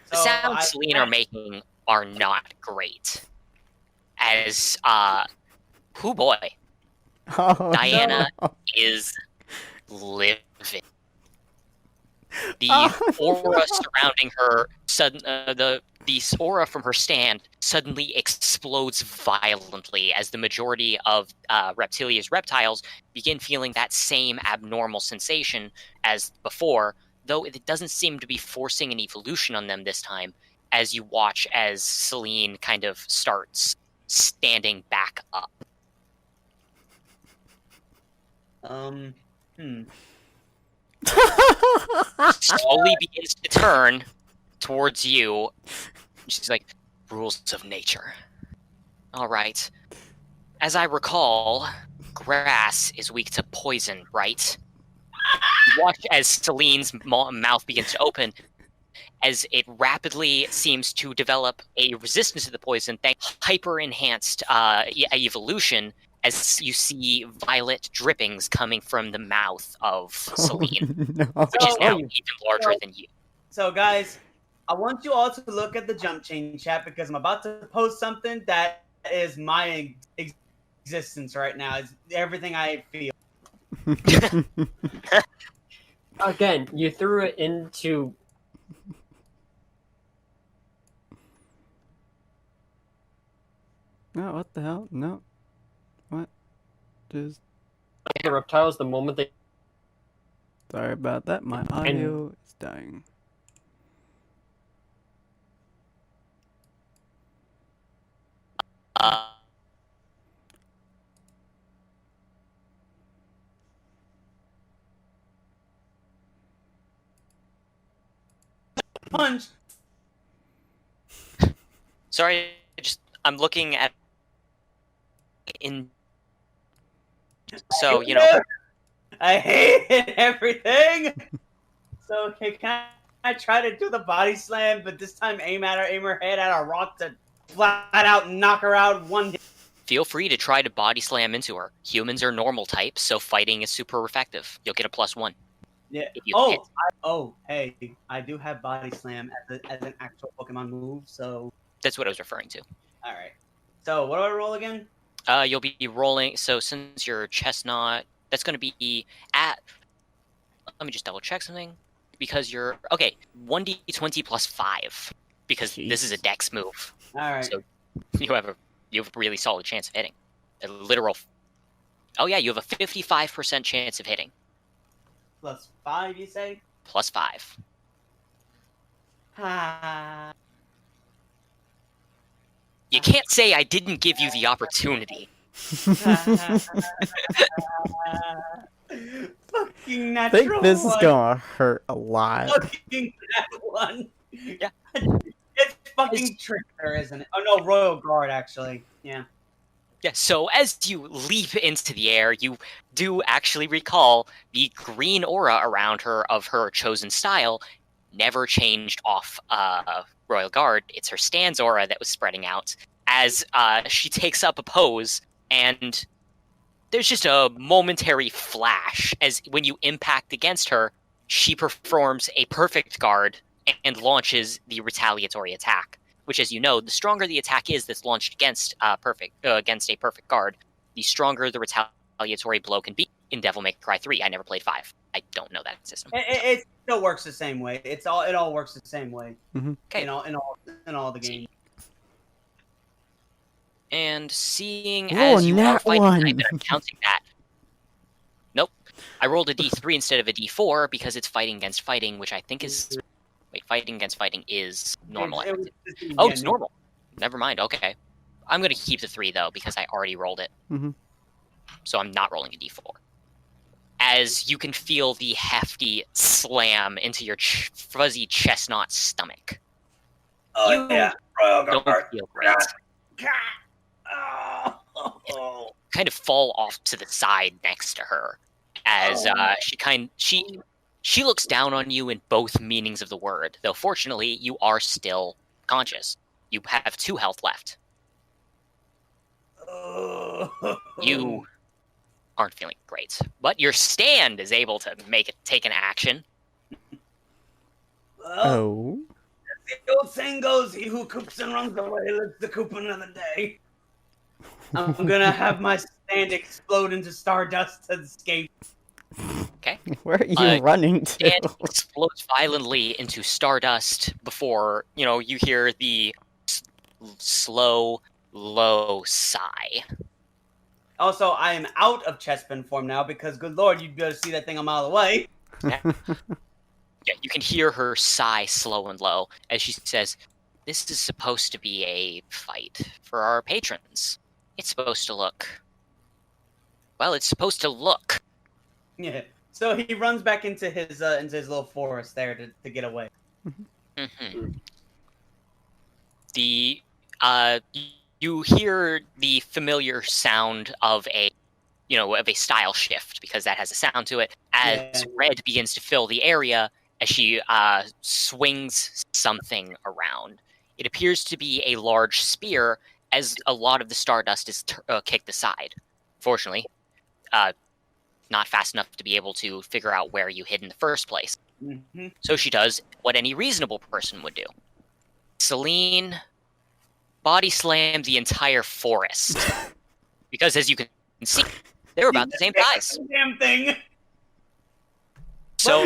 the So sounds Celine are making are not great. As, oh boy, Oh, Diana no. is livid. The Oh, aura no. surrounding her, the the aura from her stand suddenly explodes violently as the majority of Reptilia's reptiles begin feeling that same abnormal sensation as before, though it doesn't seem to be forcing an evolution on them this time, as you watch as Celine kind of starts standing back up. Slowly begins to turn towards you. She's like, rules of nature. All right. As I recall, grass is weak to poison, right? You watch as Celine's mouth begins to open, as it rapidly seems to develop a resistance to the poison thanks to hyper-enhanced evolution, as you see violet drippings coming from the mouth of Celine, No. which is now even larger than you. So, guys, I want you all to look at the Jumpchain chat because I'm about to post something that is my existence right now. It's everything I feel. Again, you threw it into... No, what the hell? No. What? Just... the reptiles the moment they... Sorry about that. My audio is dying. Punch. Sorry, I'm looking at so, you know, I hated everything. So, okay, can I try to do the body slam, but this time aim her head at a rock to flat out knock her out one hit? feel free to try to body slam into her. Humans are normal types, so fighting is super effective. You'll get a +1. Yeah. If you hit. Hey, I do have body slam as an actual Pokemon move, so. That's what I was referring to. All right. So what do I roll again? You'll be rolling. So since you're Chestnut, that's going to be at. Let me just double check something, because you're 1d20 plus 5, because this is a Dex move. All right. So you have a really solid chance of hitting. A literal. Oh yeah, you have a 55% chance of hitting. Plus 5, you say? Plus 5. You can't say I didn't give you the opportunity. Fucking I natural think this one. is gonna hurt a lot. Fucking that one. Yeah. It's fucking Tricker, isn't it? Oh no, Royal Guard actually. Yeah. Yeah, so as you leap into the air, you do actually recall the green aura around her of her chosen style never changed off Royal Guard. It's her Stand's aura that was spreading out as she takes up a pose, and there's just a momentary flash as when you impact against her, she performs a perfect guard and launches the retaliatory attack. Which, as you know, the stronger the attack is that's launched against against a perfect guard, the stronger the retaliatory blow can be. In Devil May Cry 3, I never played 5. I don't know that system. It still works the same way. It all works the same way. Mm-hmm. Okay. In all the games. And seeing Ooh, as you are nat fighting, one. I've been counting that. Nope. I rolled a D3 instead of a D4 because it's fighting against fighting, which I think is... Wait, fighting against fighting is normal. It's normal. Never mind, okay. I'm going to keep the 3, though, because I already rolled it. Mm-hmm. So I'm not rolling a D4. As you can feel the hefty slam into your fuzzy chestnut stomach. Oh, You yeah. don't feel great. Kind of fall off to the side next to her as she looks down on you in both meanings of the word, though fortunately you are still conscious. You have 2 health left. You aren't feeling great, but your stand is able to take an action. Oh. The old saying goes, he who coops and runs away lives to coop another day. I'm gonna have my stand explode into stardust to escape. Okay. Where are you running to? And explodes violently into stardust before, you hear the slow, low sigh. Also, I am out of chestpin form now because, good lord, you'd be able to see that thing a mile away. Yeah, you can hear her sigh slow and low as she says, "This is supposed to be a fight for our patrons. It's supposed to look... Well, it's supposed to look." Yeah. So he runs back into his little forest there to get away. Mm-hmm. You hear the familiar sound of a style shift, because that has a sound to it, as red begins to fill the area as she swings something around. It appears to be a large spear, as a lot of the stardust is kicked aside. Fortunately, not fast enough to be able to figure out where you hid in the first place. Mm-hmm. So she does what any reasonable person would do. Celine body slammed the entire forest. Because as you can see, they're about the same size. Damn thing. So,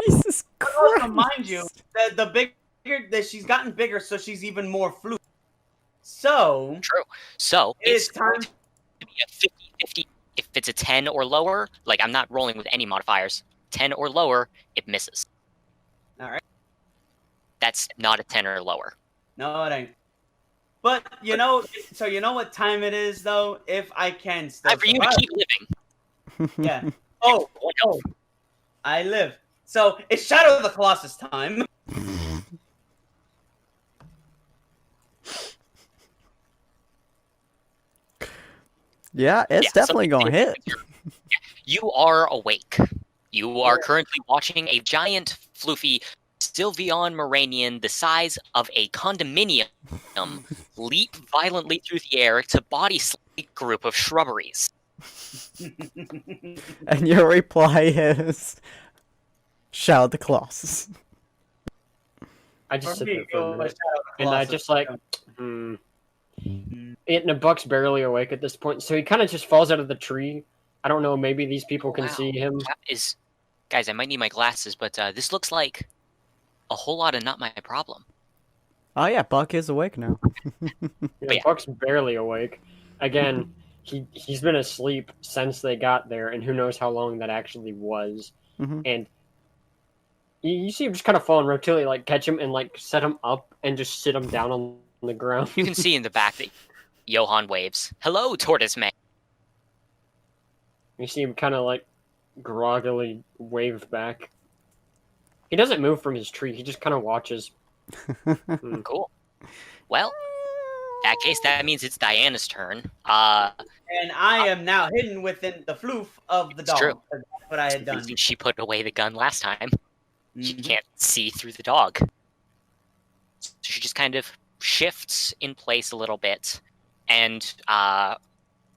Jesus Christ. Also, mind you, the bigger that she's gotten bigger, so she's even more fluid. So true. So it's time to be a 50-50. If it's a 10 or lower, like, I'm not rolling with any modifiers. 10 or lower, it misses. All right. That's not a 10 or lower. No, it ain't. But so you know what time it is, though. If I can still Time for you to keep living. Yeah. Oh, I live. So it's Shadow of the Colossus time. Yeah, it's definitely going to hit. You are awake. You are currently watching a giant, floofy Sylveon Moranian the size of a condominium leap violently through the air to body slam a group of shrubberies. And your reply is Shadow of the Colossus. I just sit me, there for a minute, Shadow of the and I Colossus. just like, And Buck's barely awake at this point, so he kind of just falls out of the tree. I don't know, maybe these people can see him. Guys, I might need my glasses, but this looks like a whole lot of not my problem. Oh yeah, Buck is awake now. Yeah, Buck's barely awake. Again, he's been asleep since they got there, and who knows how long that actually was. Mm-hmm. And you see him just kind of fall and Reptilia like catch him and like set him up and just sit him down on the ground. You can see in the back that Johan waves. "Hello, Tortoise Man." You see him kind of like groggily wave back. He doesn't move from his tree. He just kind of watches. Cool. Well, in that case, that means it's Diana's turn. And I am now hidden within the floof of the dog. True. That's what I had done. She put away the gun last time. She Mhm. can't see through the dog. So she just kind of shifts in place a little bit. And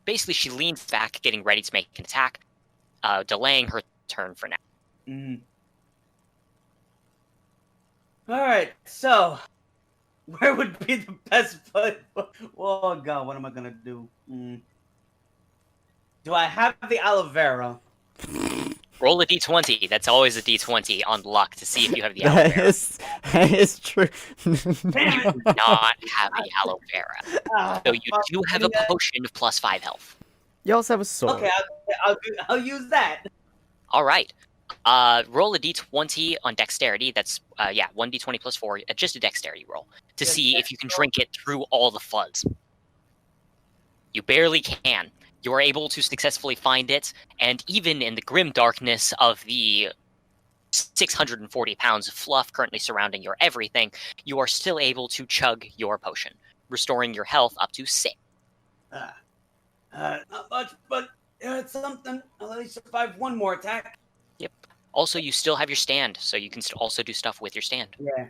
basically she leans back, getting ready to make an attack, delaying her turn for now. Mhm. All right, so where would be the best place? Oh God, what am I gonna do? Do I have the aloe vera? Roll a d20. That's always a d20 on luck to see if you have the aloe vera. That is true. You do not have the aloe vera. So you do have a potion of +5 health. You also have a sword. Okay, I'll use that. All right. Roll a d20 on dexterity. That's 1d20 plus 4. Just a dexterity roll to see if you can drink it through all the fuzz. You barely can. You are able to successfully find it, and even in the grim darkness of the 640 pounds of fluff currently surrounding your everything, you are still able to chug your potion, restoring your health up to 6. Not much, but it's something. I'll at least survive one more attack. Yep. Also, you still have your stand, so you can also do stuff with your stand. Yeah.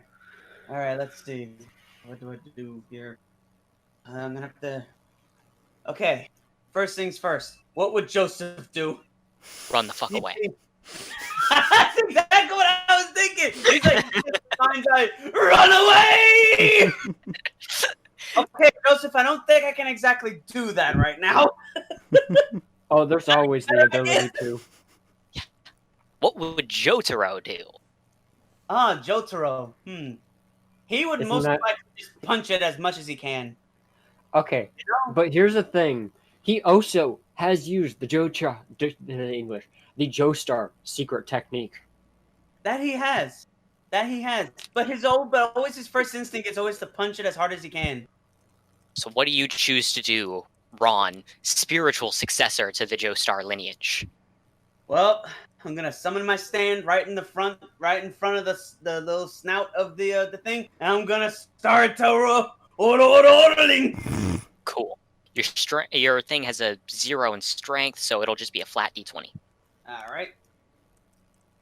All right, let's see. What do I do here? I'm gonna have to. Okay. First things first. What would Joseph do? Run the fuck away. That's exactly what I was thinking. He's like, run away! Okay, Joseph, I don't think I can exactly do that right now. Oh, there's always the ability to. What would Jotaro do? Jotaro. He would Isn't most that- likely just punch it as much as he can. Okay, but here's the thing. He also has used the Joestar secret technique. That he has. But always his first instinct is always to punch it as hard as he can. So what do you choose to do, Ron, spiritual successor to the Joestar lineage? Well, I'm gonna summon my stand right in front of the little snout of the thing, and I'm gonna start to rolling. Cool. Your thing has a 0 in strength, so it'll just be a flat d20 All right.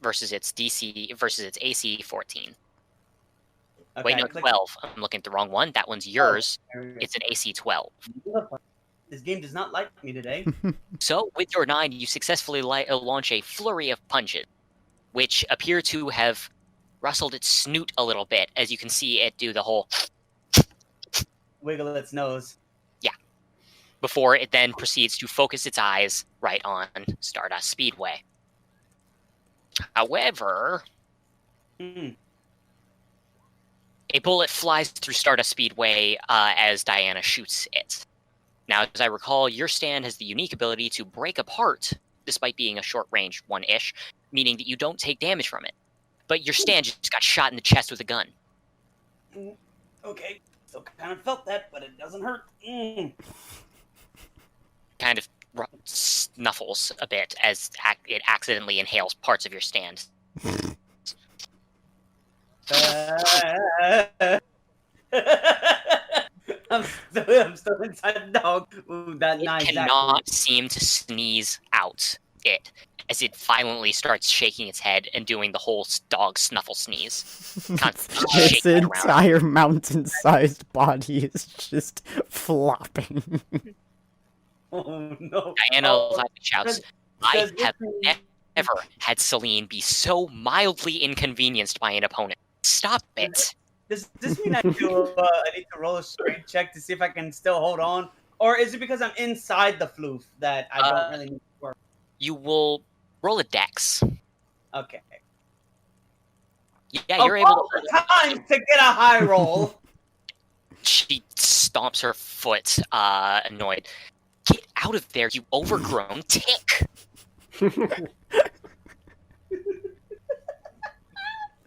versus its AC 14. Okay, Wait, no, click- 12. I'm looking at the wrong one. That one's yours. There we go. It's an AC 12. This game does not like me today. So, with your 9, you successfully launch a flurry of punches, which appear to have rustled its snoot a little bit, as you can see it do the whole Wiggle its nose. before it then proceeds to focus its eyes right on Stardust Speedway. However, Hmm. a bullet flies through Stardust Speedway as Diana shoots it. Now, as I recall, your stand has the unique ability to break apart, despite being a short-range one-ish, meaning that you don't take damage from it. But your stand just got shot in the chest with a gun. Okay. So kind of felt that, but it doesn't hurt. Kind of snuffles a bit as it accidentally inhales parts of your stand. I'm still inside the dog. Ooh, that It nice. cannot seem to sneeze out it, as it violently starts shaking its head and doing the whole dog snuffle sneeze. Constantly Its shaking it around. entire mountain-sized body is just flopping. Oh no! Diana Oh, loudly shouts, I have never had Celine be so mildly inconvenienced by an opponent. Stop it. Does this mean I need to roll a strength check to see if I can still hold on, or is it because I'm inside the floof that I don't really need to work? You will roll a dex. Okay. Yeah, you're able All the time to get a high roll. She stomps her foot, annoyed. Get out of there, you overgrown tick!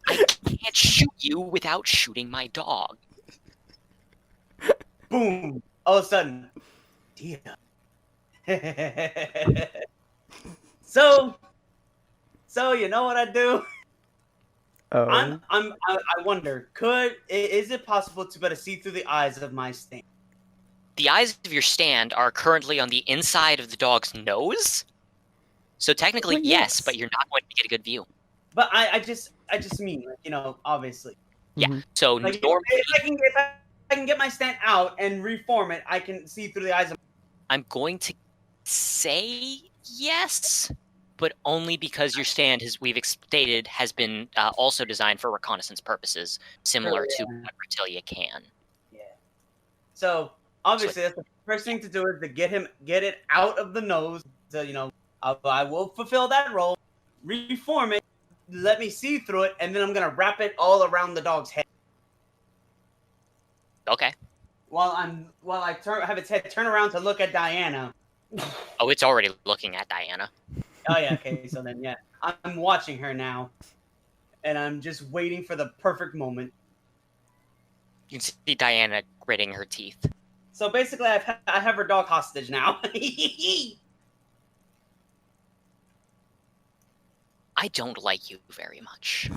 I can't shoot you without shooting my dog. Boom! All of a sudden, Dia. So you know what I do? Oh. I wonder, is it possible to better see through the eyes of my stand? The eyes of your stand are currently on the inside of the dog's nose. So technically, Well, yes, yes. but you're not going to get a good view. But I just mean, obviously. Yeah. Mhm. So Like, normally, if I can get my stand out and reform it, I can see through the eyes of. I'm going to say yes, but only because your stand, as we've stated, has been also designed for reconnaissance purposes, similar to what Retilia can. Yeah. So obviously, that's the first thing to do is to get it out of the nose. So I will fulfill that role, reform it, let me see through it, and then I'm gonna wrap it all around the dog's head. Okay. While I have its head turn around to look at Diana. Oh, it's already looking at Diana. Oh yeah, okay. So then, yeah, I'm watching her now, and I'm just waiting for the perfect moment. You can see Diana gritting her teeth. So basically, I have her dog hostage now. I don't like you very much.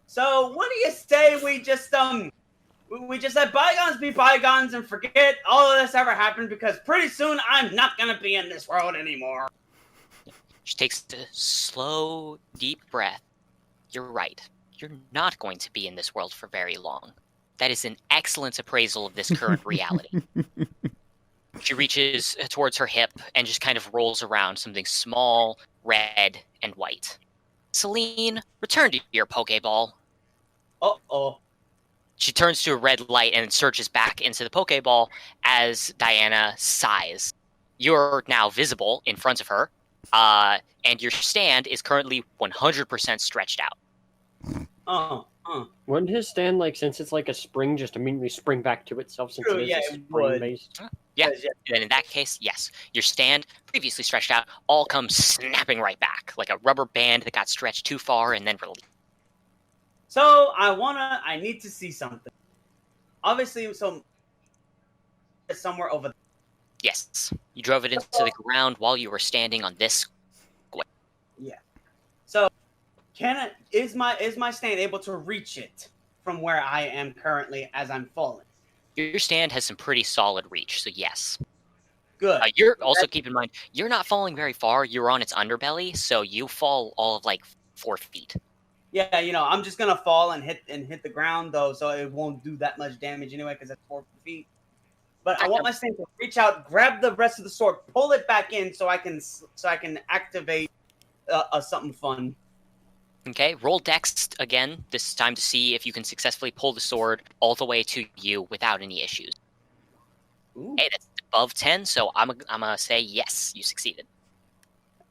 So what do you say we just let bygones be bygones and forget all of this ever happened, because pretty soon I'm not gonna be in this world anymore. She takes a slow, deep breath. You're right. You're not going to be in this world for very long. That is an excellent appraisal of this current reality. She reaches towards her hip and just kind of rolls around something small, red, and white. Celine, return to your Pokeball. Uh-oh. She turns to a red light and surges back into the Pokeball as Diana sighs. You're now visible in front of her, And your stand is currently 100% stretched out. Wouldn't his stand, since it's like a spring, just immediately spring back to itself since True, it is yeah, a it would. spring-based? Yeah. 'Cause, And in that case, yes, your stand, previously stretched out, all comes snapping right back, like a rubber band that got stretched too far and then released. So I need to see something. Obviously, so somewhere over there. Yes, you drove it into the ground while you were standing on this. So, is my stand able to reach it from where I am currently as I'm falling? Your stand has some pretty solid reach, so yes. Good. You're also, keep in mind, you're not falling very far. You're on its underbelly, so you fall all of 4 feet. Yeah, I'm just gonna fall and hit the ground though, so it won't do that much damage anyway because it's 4 feet. But I want my stand to reach out, grab the rest of the sword, pull it back in, so I can activate something fun. Okay, roll Dex again, this time to see if you can successfully pull the sword all the way to you without any issues. Ooh. Hey, that's above 10, so I'm gonna say yes, you succeeded.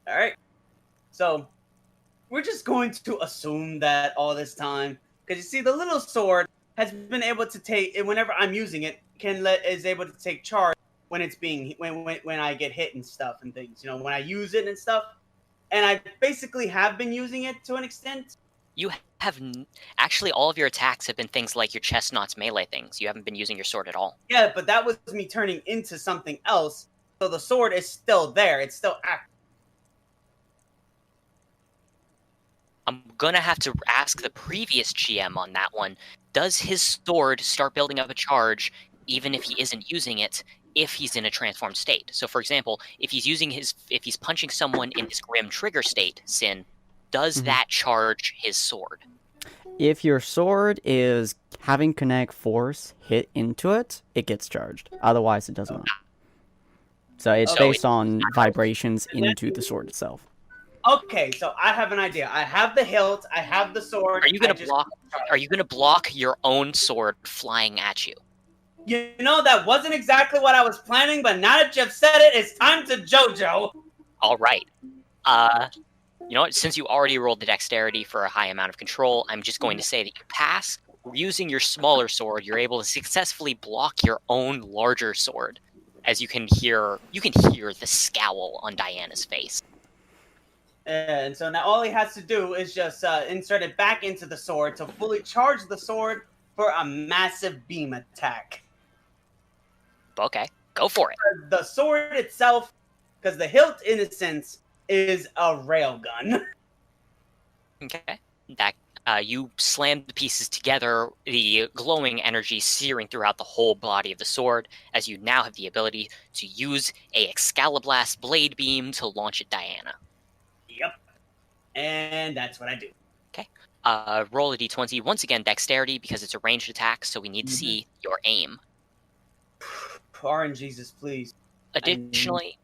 All right. So we're just going to assume that all this time, because you see, the little sword has been able to take, whenever I'm using it, is able to take charge when it's when I get hit and stuff and things. When I use it and stuff. And I basically have been using it to an extent. You have actually, all of your attacks have been things like your chestnut's melee things. You haven't been using your sword at all. Yeah, but that was me turning into something else. So the sword is still there. It's still active. I'm gonna have to ask the previous GM on that one. Does his sword start building up a charge even if he isn't using it, if he's in a transformed state? So, for example, if he's punching someone in his grim trigger state, Sin, does that charge his sword? If your sword is having kinetic force hit into it, it gets charged. Otherwise, it does not. So it's based on vibrations into the sword itself. Okay, so I have an idea. I have the hilt. I have the sword. Are you gonna block your own sword flying at you? That wasn't exactly what I was planning, but now that you've said it, it's time to JoJo. All right. You know what? Since you already rolled the dexterity for a high amount of control, I'm just going to say that you pass. Using your smaller sword, you're able to successfully block your own larger sword, as you can hear the scowl on Diana's face. And so now all he has to do is just insert it back into the sword to fully charge the sword for a massive beam attack. Okay, go for it. The sword itself, because the hilt, in a sense, is a railgun. Okay, that you slam the pieces together, the glowing energy searing throughout the whole body of the sword, as you now have the ability to use a Excaliblast blade beam to launch at Diana. Yep, and that's what I do. Okay, roll a d20. Once again, dexterity, because it's a ranged attack, so we need to see your aim. RNGesus, please. Additionally,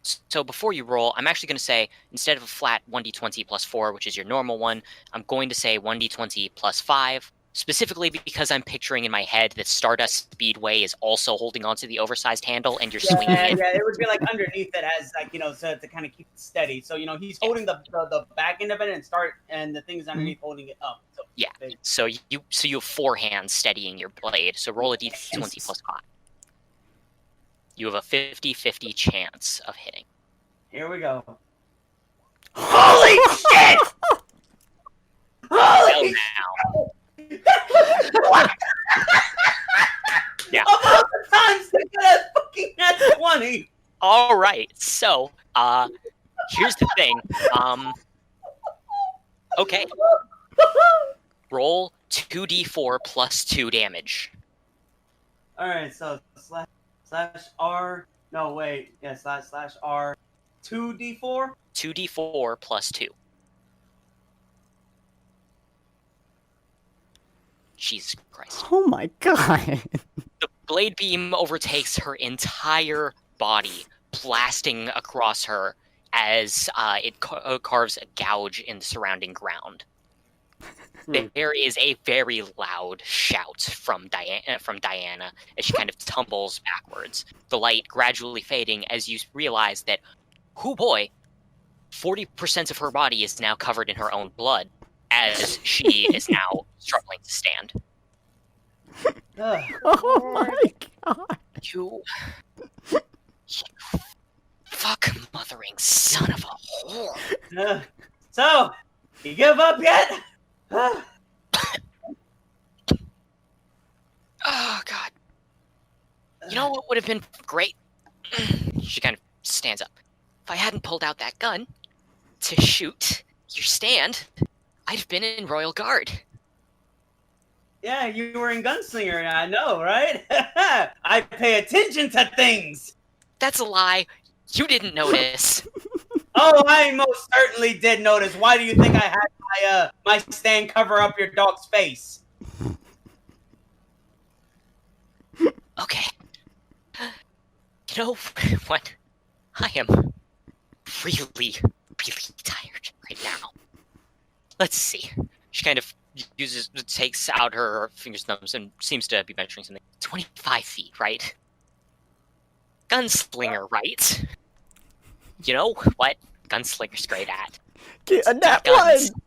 so before you roll, I'm actually going to say, instead of a flat 1d20 plus 4, which is your normal one, I'm going to say 1d20 plus 5, specifically because I'm picturing in my head that Stardust Speedway is also holding onto the oversized handle, and you're swinging it. Yeah, it would be underneath it as so to kind of keep it steady. So he's holding the back end of it and the thing's underneath holding it up. So yeah. So you have 4 hands steadying your blade. So roll a d20 plus 5. You have a 50-50 chance of hitting. Here we go. Holy shit! Holy shit! Yeah. Of all the times they could have fucking had 20! All right, so, here's the thing. Okay. Roll 2d4 plus 2 damage. Alright, so slash R. No, wait. Yeah, slash R. 2d4? 2d4 plus 2. Jesus Christ. Oh my god. The blade beam overtakes her entire body, blasting across her as it carves a gouge in the surrounding ground. There is a very loud shout from Diana as she kind of tumbles backwards, the light gradually fading as you realize that Whoo boy, 40% of her body is now covered in her own blood, as she is now struggling to stand. Oh my god. You fuck mothering son of a whore. So, you give up yet? Oh, God. You know what would have been great? She kind of stands up. If I hadn't pulled out that gun to shoot your stand, I'd have been in Royal Guard. Yeah, you were in Gunslinger, I know, right? I pay attention to things. That's a lie. You didn't notice. Oh, I most certainly did notice. Why do you think I had my stand cover up your dog's face? Okay. You know what? I am really, really tired right now. Let's see. She kind of takes out her finger thumbs and seems to be measuring something. 25 feet, right? Gunslinger, right? You know what Gunslinger's great at? Get a nat Guns. 1!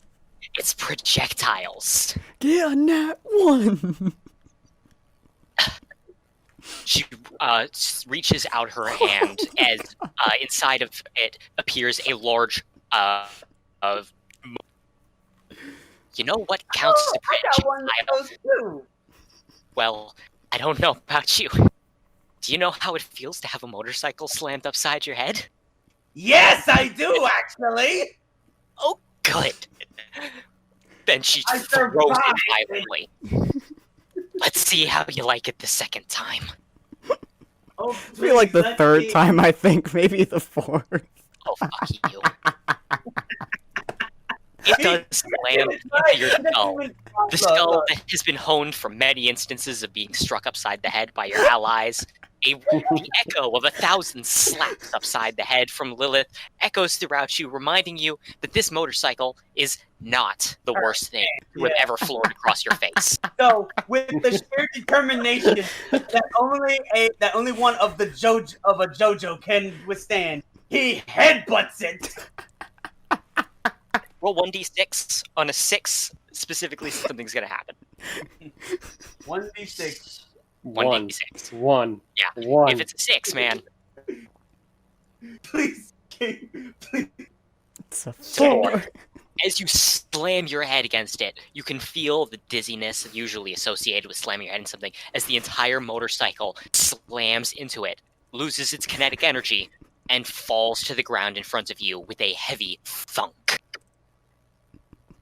It's projectiles. Get a nat 1! She reaches out her hand as inside of it appears a large of. You know what counts as a I got one of projectile? those too. Well, I don't know about you. Do you know how it feels to have a motorcycle slammed upside your head? Yes, I do, actually. Oh, good. Then she I throws survived. it violently. Let's see how you like it the second time. Oh, I feel like the let's third see. time, I think, maybe the fourth. Oh, fuck you. It does slam into your skull. The skull that has been honed from many instances of being struck upside the head by your allies. The echo of 1,000 slaps upside the head from Lilith echoes throughout you, reminding you that this motorcycle is not the worst thing to have ever flown across your face. So, with the sheer determination that only one of the JoJo can withstand, he headbutts it. Roll 1d6. On a 6, specifically, something's gonna happen. 1d6. 1d6. One. Yeah. One. If it's a 6, man, Please, King, please. It's a So, 4. as you slam your head against it, you can feel the dizziness usually associated with slamming your head into something as the entire motorcycle slams into it, loses its kinetic energy, and falls to the ground in front of you with a heavy thunk.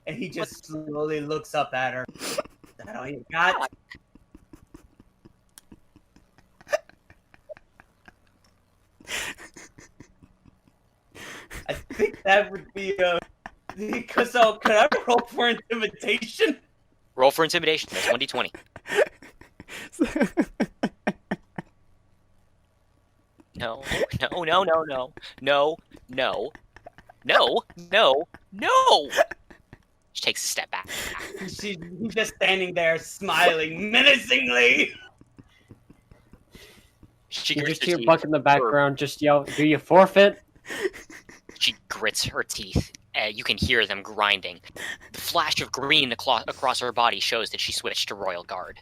And he just slowly looks up at her. Is that all you got? I think that would be so could I roll for intimidation? Roll for intimidation. That's 1d20. No. She takes a step back. He's just standing there smiling menacingly. She You grits just her hear teeth. Buck in the background just yell, "Do you forfeit?" She grits her teeth. You can hear them grinding. The flash of green across her body shows that she switched to Royal Guard.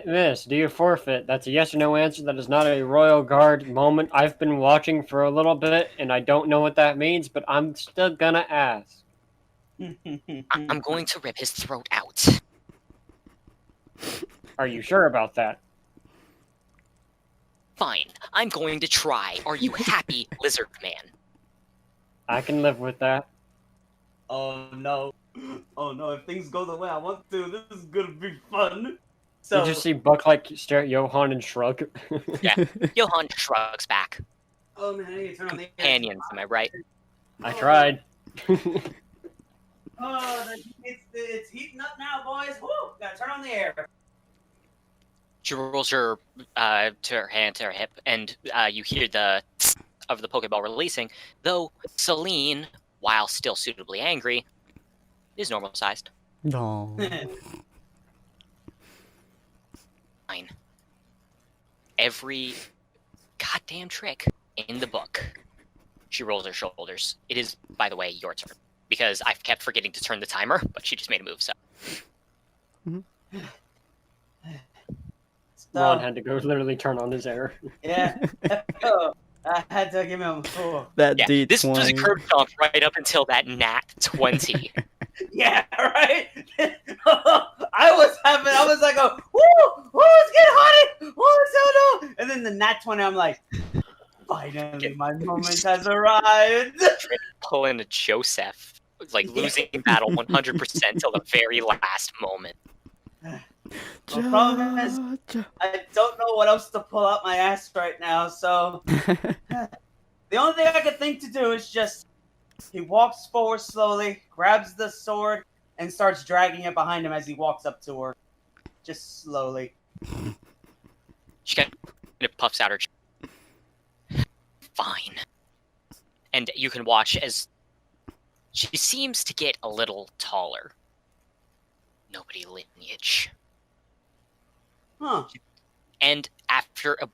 Miss, do you forfeit? That's a yes or no answer. That is not a Royal Guard moment. I've been watching for a little bit, and I don't know what that means, but I'm still gonna ask. I'm going to rip his throat out. Are you sure about that? Fine, I'm going to try. Are you happy, Lizard Man? I can live with that. Oh no. Oh no, if things go the way I want to, this is gonna be fun. So You just see Buck stare at Johan and shrug. Yeah. Johan shrugs back. oh man, I need to turn on the Companions, am I right? I tried. Oh, it's heating up now, boys. Woo! Gotta turn on the air. She rolls her to her hand to her hip, and you hear the tss of the Pokeball releasing. Though Celine, while still suitably angry, is normal sized. No. Fine. Every goddamn trick in the book. She rolls her shoulders. It is, by the way, your turn. Because I've kept forgetting to turn the timer, but she just made a move, so. Ron had to go literally turn on his air. Yeah. I had to give him a That Yeah, D20. this was a curb jump right up until that nat 20. Yeah, right? I was like, woo, it's getting hot. Woo, no. And then the nat 20, I'm like, finally, my moment has arrived. Pulling a Joseph, like losing battle 100% till the very last moment. The problem is, I don't know what else to pull out my ass right now, so the only thing I can think to do is just he walks forward slowly, grabs the sword, and starts dragging it behind him as he walks up to her. Just slowly. She kind of puffs out her chest. Fine. And you can watch as she seems to get a little taller. Nobody lineage. Huh. And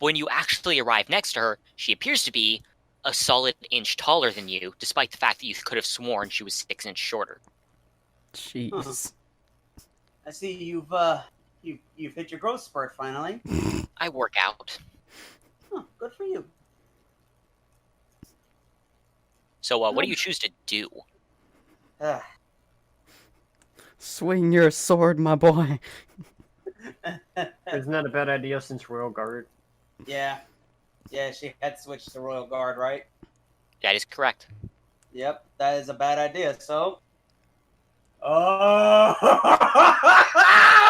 when you actually arrive next to her, she appears to be a solid inch taller than you, despite the fact that you could have sworn she was 6 inches shorter. Jeez. I see you've hit your growth spurt finally. I work out. Huh, good for you. So, what do you choose to do? Swing your sword, my boy. Isn't that a bad idea since Royal Guard? Yeah. Yeah, she had switched to Royal Guard, right? That is correct. Yep, that is a bad idea, so... Oh!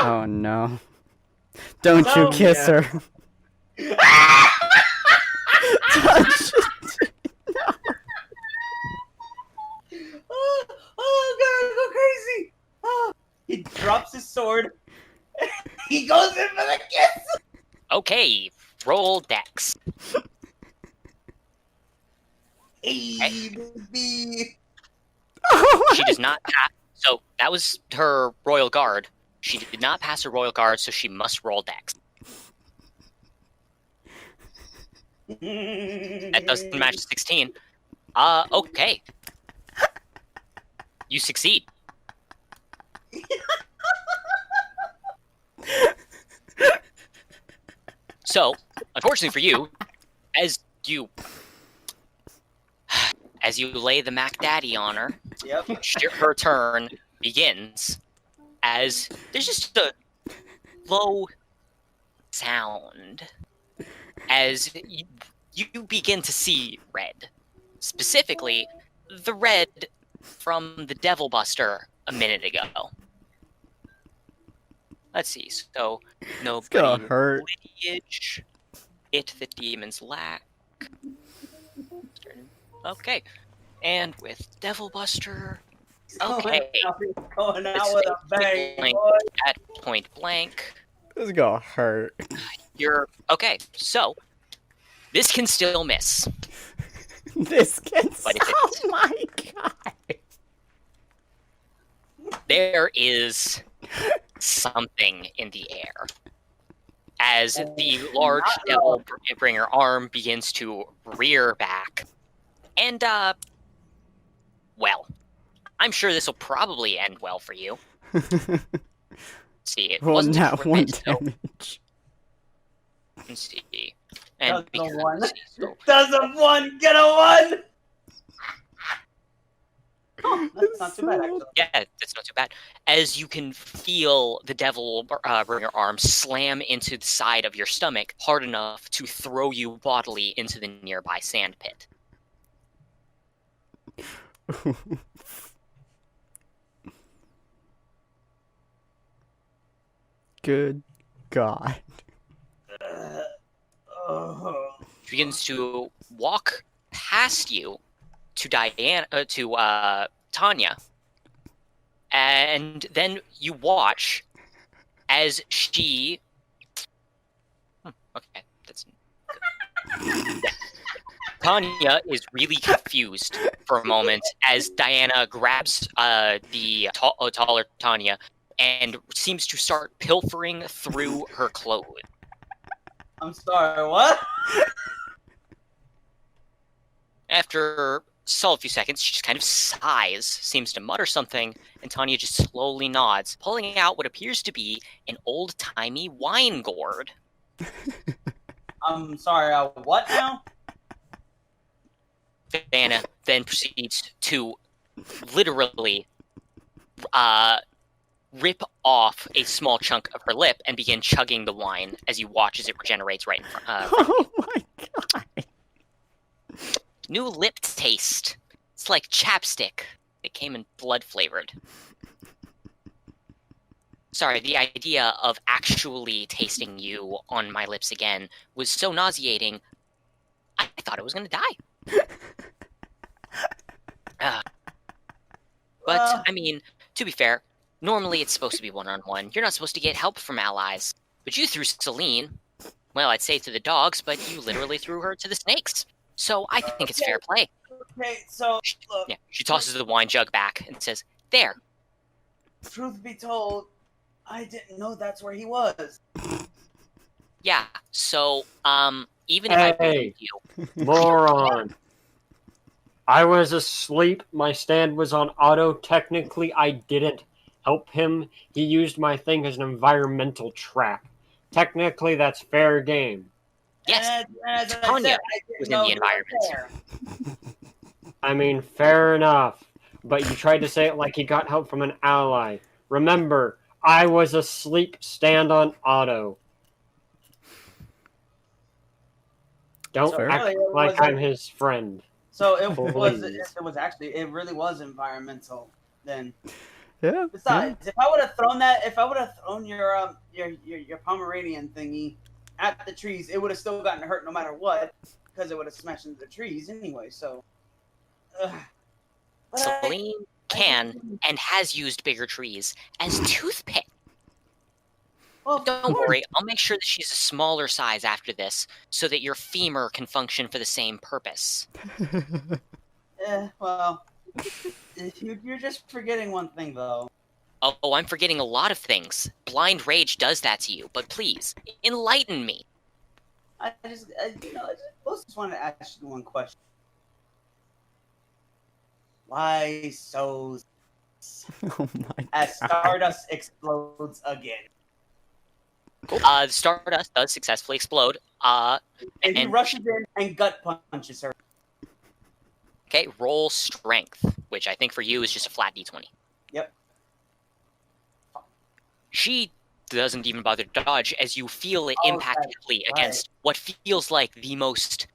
Oh no. Don't you kiss her. Touch it. Oh, God, go crazy! Oh, he drops his sword. He goes in for the kiss! Okay, roll dex. Hey, baby! She does not pass. So that was her royal guard. She did not pass her royal guard, so she must roll dex. That doesn't match 16. Okay. You succeed. So, unfortunately for you, as you lay the Mac Daddy on her, Yep. her turn begins as there's just a low sound as you begin to see red. Specifically, the red from the Devil Buster a minute ago. Let's see. So, It's gonna hurt. lineage. It the demon's lack. Okay. And with Devil Buster. Okay. Going out Let's with say a bang, blank boy. at point blank. It's gonna hurt. You're okay. So this can still miss. This gets. But if Oh it's- my god. There is something in the air as the large devil bringer arm begins to rear back. And well, I'm sure this will probably end well for you. See, it Well, wasn't not for one it, so damage. let's see. And Does a one. let's see, so Does a one get a one? Oh, that's not too bad, actually. yeah, that's not too bad. As you can feel the devil bringer arm slam into the side of your stomach hard enough to throw you bodily into the nearby sand pit. Good God. Oh. She begins to walk past you to Tanya, and then you watch as she. Okay, that's. Tanya is really confused for a moment as Diana grabs the taller Tanya and seems to start pilfering through her clothes. I'm sorry, what? After a few seconds, she just kind of sighs, seems to mutter something, and Tanya just slowly nods, pulling out what appears to be an old-timey wine gourd. I'm sorry, what now? Vanna then proceeds to literally rip off a small chunk of her lip and begin chugging the wine as you watch as it regenerates right in front. Oh my god. New lip taste. It's like chapstick. It came in blood flavored. Sorry, the idea of actually tasting you on my lips again was so nauseating, I thought I was gonna die. But, I mean, to be fair, normally it's supposed to be one-on-one. You're not supposed to get help from allies. But you threw Celine, well, I'd say to the dogs, but you literally threw her to the snakes. So I think it's fair play. Okay, so look, Yeah, she tosses the wine jug back and says, "There." truth be told, I didn't know that's where he was. Yeah, so, even if I believe you... Moron. I was asleep. My stand was on auto. Technically, I didn't help him. He used my thing as an environmental trap. Technically, that's fair game. Yes, as I Tanya said, I didn't was in know the he environment. there. I mean, fair enough. But you tried to say it like he got help from an ally. Remember, I was asleep, stand on auto. Don't fair. act Really, it like wasn't- I'm his friend. So it was. Please. It was actually. It really was environmental. Then, Yeah. besides, if I would have thrown that, if I would have thrown your Pomeranian thingy at the trees, it would have still gotten hurt no matter what, because it would have smashed into the trees anyway. So. But Celine can and has used bigger trees as toothpick. Well, Don't worry, I'll make sure that she's a smaller size after this, so that your femur can function for the same purpose. Well, you're just forgetting one thing though. Oh, I'm forgetting a lot of things. Blind rage does that to you, but please, enlighten me. I just wanted to ask you one question. Why so? Oh my As god. Stardust explodes again, Stardust does successfully explode. and he And- rushes in and gut punches her. Okay, roll strength, which I think for you is just a flat d20. Yep. She doesn't even bother to dodge as you feel it Oh, impact that's heavily right. against what feels like the most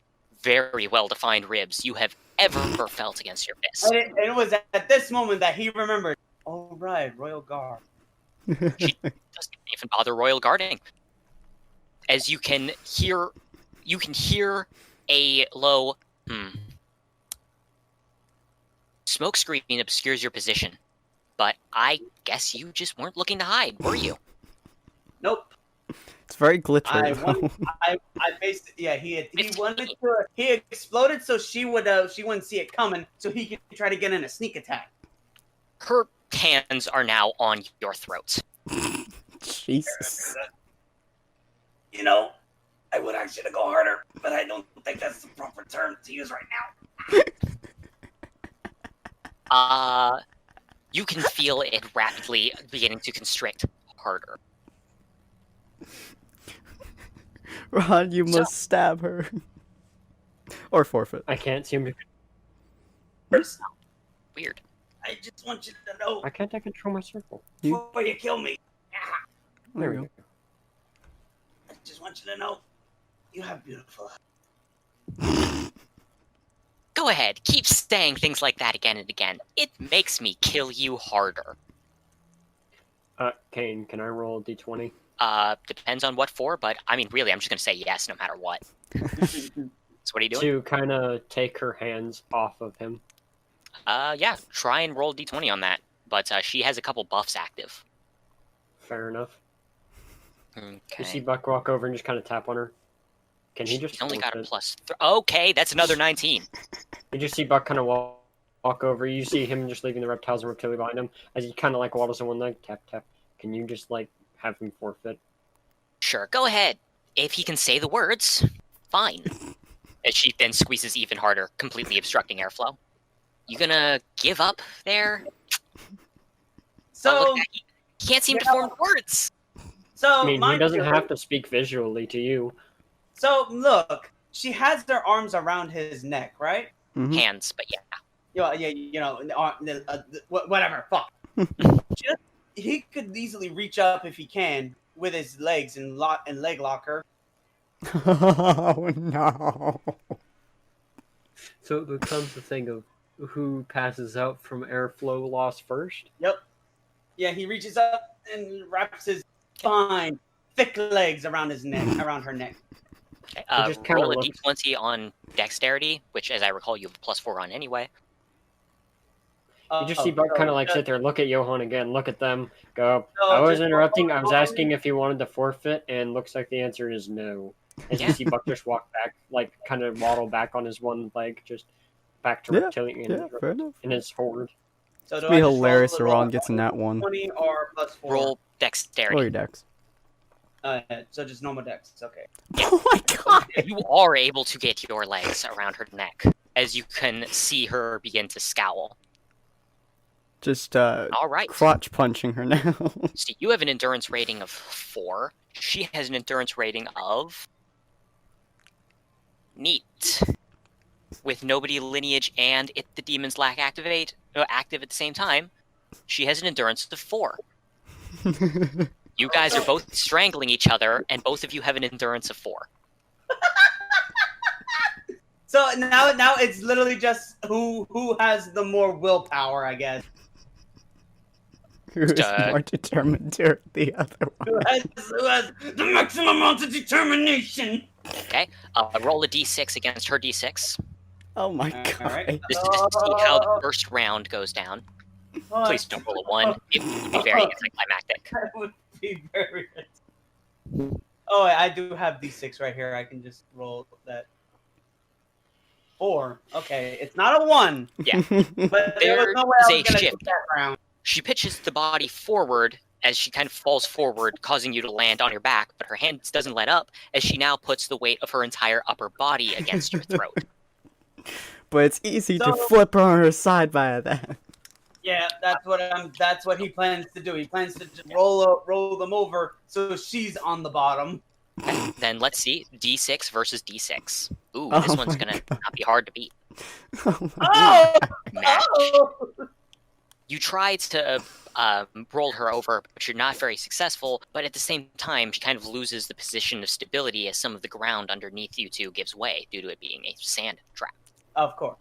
very well-defined ribs you have ever felt against your fist. And it was at this moment that he remembered. Oh right, Royal Guard. Doesn't even bother royal guarding. As you can hear a low smoke screen obscures your position. But I guess you just weren't looking to hide, were you? Nope. It's very glitchy. I though. wanted, I based. Yeah, he wanted to. He exploded so she wouldn't see it coming, so he could try to get in a sneak attack. Her hands are now on your throat. Jesus. You know, I would actually go harder, but I don't think that's the proper term to use right now. You can feel it rapidly beginning to constrict harder. Ron, you must stab her. Or forfeit. I can't seem to. Weird. I just want you to know Why can't I control my circle? before you kill me. There we go. I just want you to know you have beautiful eyes. Go ahead, keep saying things like that again and again. It makes me kill you harder. Kane, can I roll a d20? Depends on what for, but I mean, really, I'm just gonna say yes no matter what. So what are you doing? To kind of take her hands off of him. Yeah, try and roll d20 on that. But she has a couple buffs active. Fair enough. Okay. You see Buck walk over and just kind of tap on her. Can he just? He's only got a force it? plus. Okay, that's another 19. You just see Buck kind of walk over. You see him just leaving the reptiles and reptilia behind him as he kind of like waddles in one leg. Tap tap. Can you just like have him forfeit? Sure, go ahead. If he can say the words, fine. As she then squeezes even harder, completely obstructing airflow. You gonna give up there? So, look, he can't seem to form words. So I mean, he doesn't have to speak visually to you. So look, she has their arms around his neck, right? Mhm. Hands, but yeah. Whatever. Fuck. He could easily reach up if he can with his legs and leg locker. Oh no. So it becomes the thing of who passes out from airflow loss first. Yep. Yeah, he reaches up and wraps his fine, thick legs around his neck, around her neck. Okay, just kinda roll a looks- d20 on dexterity, which, as I recall, you have a +4 on anyway. You just see Buck kind of like sit there, look at Johan again, look at them, go, No, I was just- interrupting, I was asking if he wanted to forfeit, and looks like the answer is no. As you Yeah. see Buck just walk back, like, kind of waddle back on his one leg, just back to Yeah, reptilian Yeah, fair enough. in his horde. So It'd do be I just hilarious if roll Ron gets in that one. 20 or +4? Roll dexterity. Roll your dex. So just normal dex. Okay. Oh my god! You are able to get your legs around her neck, as you can see her begin to scowl. Just All right. crotch punching her now. So you have an endurance rating of 4. She has an endurance rating of... Neat. With nobody lineage and the demons lack active at the same time, she has an endurance of 4. You guys are both strangling each other, and both of you have an endurance of 4. So now it's literally just who has the more willpower, I guess. Who's more determined to hurt the other Who one? has the maximum amount of determination? Okay, roll a d6 against her d6. Oh my god. Alright. Just to see how the first round goes down. Please don't roll a 1. It would be very anticlimactic. That would be very. Oh, I do have D6 right here. I can just roll that. 4. Okay, it's not a 1. Yeah. But there was There no way is I was a gonna shift. get that round. She pitches the body forward as she kind of falls forward, causing you to land on your back, but her hands doesn't let up as she now puts the weight of her entire upper body against your throat. But it's easy to So- flip her on her side via that. Yeah, that's what he plans to do. He plans to just roll them over so she's on the bottom. Then let's see, d6 versus d6. Ooh, Oh this one's my gonna God. not be hard to beat. Oh my Oh! Match. Oh! You tried to roll her over, but you're not very successful. But at the same time, she kind of loses the position of stability as some of the ground underneath you two gives way due to it being a sand trap. Of course.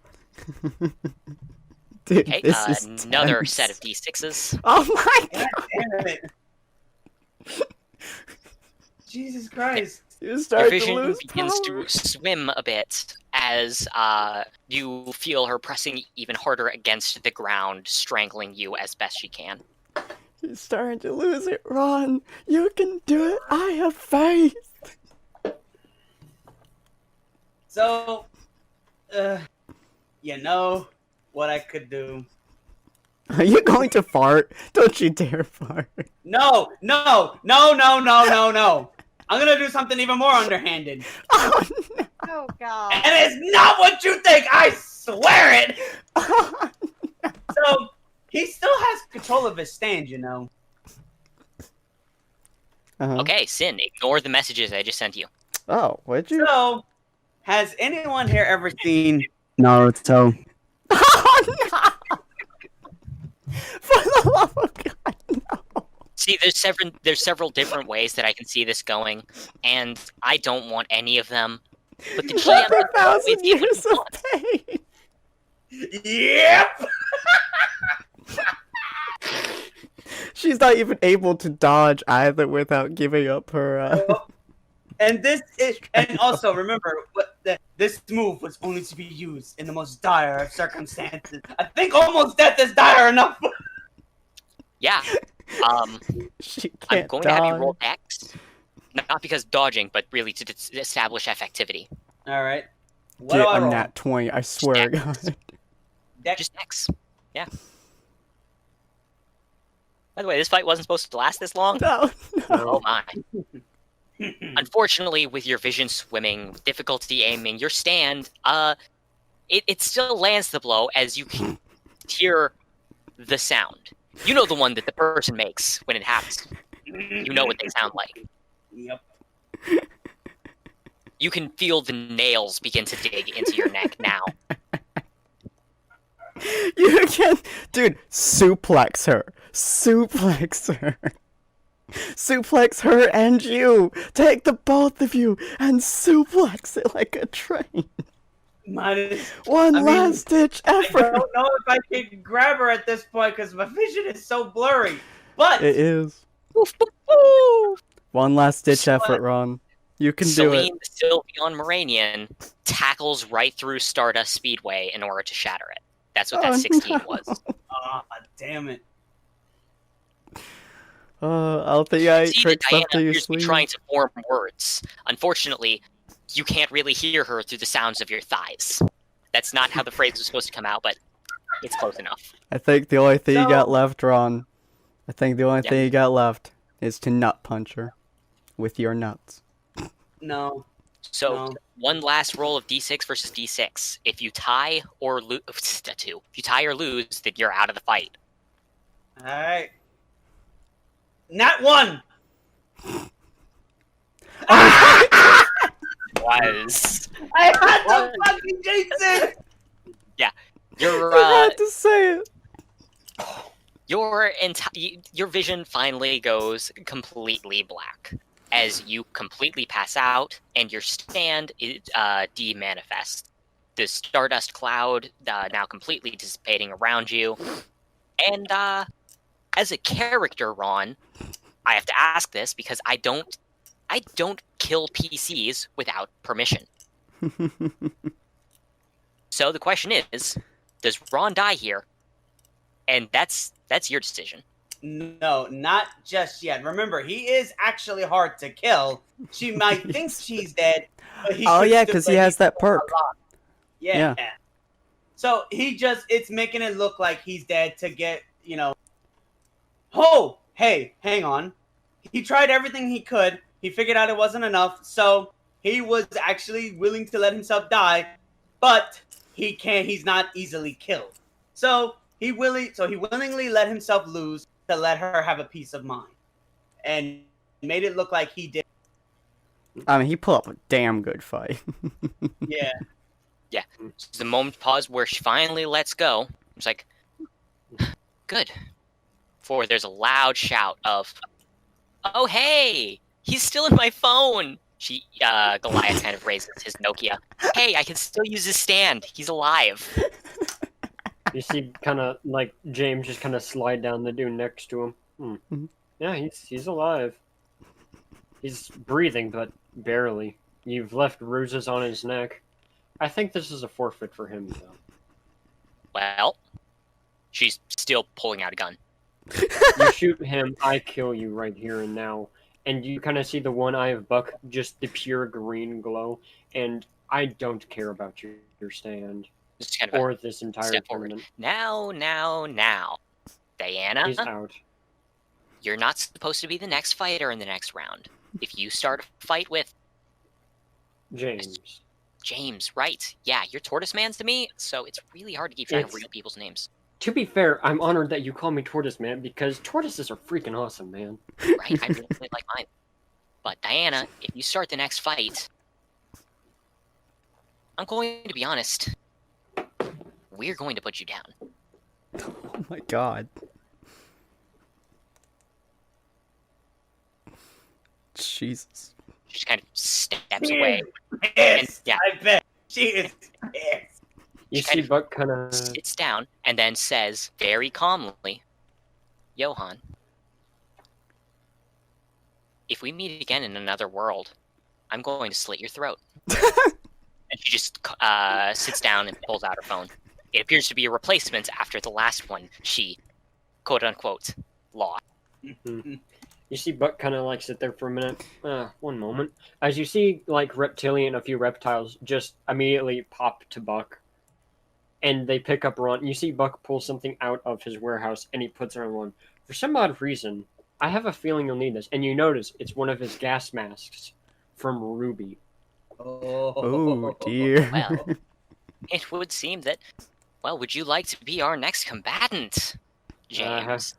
Dude, Okay, this is another tense. set of d6s. Oh my God god! damn it. Jesus Christ. You Your start to vision lose begins power. to swim a bit as you feel her pressing even harder against the ground, strangling you as best she can. You're starting to lose it, Ron. You can do it. I have faith. So, you know what I could do. Are you going to fart? Don't you dare fart. No. I'm gonna do something even more underhanded. Oh no. Oh god. And it's not what you think, I swear it! Oh, So, he still has control of his stand, you know. uh-huh. Okay, Sin, ignore the messages I just sent you. Oh, would you? So, has anyone here ever seen... Naruto. Oh no! For the love of God, no! See, there's several different ways that I can see this going, and I don't want any of them. But the GM can go 1,000 with you when years he of wants. pain. Yep! She's not even able to dodge either without giving up her. And also remember, this move was only to be used in the most dire of circumstances. I think almost death is dire enough. Yeah. She I'm can't going to have you roll dodge. Dex. Not because dodging, but really to establish effectivity. All right. What Get do I a roll? nat 20, I swear to Dex. God. Dex. Just Dex. Yeah. By the way, this fight wasn't supposed to last this long. No, no. Oh my. Unfortunately, with your vision swimming, difficulty aiming, your stand, it still lands the blow as you can hear the sound. You know the one that the person makes when it happens. You know what they sound like. Yep. You can feel the nails begin to dig into your neck now. You can, dude, suplex her. Suplex her. Suplex her and you. Take the both of you and suplex it like a train. One last ditch effort. I don't know if I can grab her at this point because my vision is so blurry. But it is. One last ditch effort, Ron. You can do it. Celine the Sylveon Moranian tackles right through Stardust Speedway in order to shatter it. That's what that 16 was. Ah, damn it. LTI tricks Diana up to your appears to be sleeve. trying to form words. Unfortunately, you can't really hear her through the sounds of your thighs. That's not how the phrase was supposed to come out, but it's close enough. I think the only thing you got left, Ron, I think the only thing you got left is to nut punch her with your nuts. No. So one last roll of D6 versus D6. If you tie or lose, if you tie or lose, then you're out of the fight. All right. Not one. Was I had to fucking jinx it. Yeah, you're. I had to say it. Your vision finally goes completely black as you completely pass out, and your stand is demanifests. The stardust cloud now completely dissipating around you, and as a character, Ron, I have to ask this because I don't kill PCs without permission. So the question is, does Ron die here? And that's your decision. No, not just yet. Remember, he is actually hard to kill. She might think she's dead, but he because he has that perk. Yeah. So it's making it look like he's dead to get, Oh, hey, hang on. He tried everything he could. He figured out it wasn't enough, so he was actually willing to let himself die, but he's not easily killed. So he willingly let himself lose to let her have a peace of mind. And made it look like he did. I mean, he put up a damn good fight. Yeah. Yeah. It's the moment pause where she finally lets go. It's like, good. For there's a loud shout of, "Oh, hey! He's still in my phone!" Goliath kind of raises his Nokia. "Hey, I can still use his stand. He's alive." You see, kind of like James just kind of slide down the dune next to him. Mm-hmm. Yeah, he's alive. He's breathing, but barely. You've left bruises on his neck. I think this is a forfeit for him, though. Well, she's still pulling out a gun. You shoot him, I kill you right here and now. And you kind of see the one eye of Buck, just the pure green glow. And I don't care about your stand. Just kind of or this entire step forward. tournament. Now. Diana, He's out. You're not supposed to be the next fighter in the next round. If you start a fight with James, right? Yeah, you're Tortoise Man's to me, so it's really hard to keep track of real people's names. To be fair, I'm honored that you call me Tortoise Man because tortoises are freaking awesome, man. Right, I really like mine. But Diana, if you start the next fight, I'm going to be honest. We're going to put you down. Oh my god. Jesus. She just kind of steps away. Pissed. Yeah. I bet. She is pissed. You see Buck kind of sits down and then says very calmly, "Johan, if we meet again in another world, I'm going to slit your throat." And she just sits down and pulls out her phone. It appears to be a replacement after the last one she, quote-unquote, lost. Mm-hmm. You see Buck kind of like sit there for a minute. One moment. As you see like Reptilian, a few reptiles just immediately pop to Buck. And they pick up Ron. You see Buck pull something out of his warehouse and he puts it on Ron. For some odd reason, I have a feeling you'll need this. And you notice it's one of his gas masks from Ruby. Oh dear. Well, it would seem that. Well, would you like to be our next combatant, James?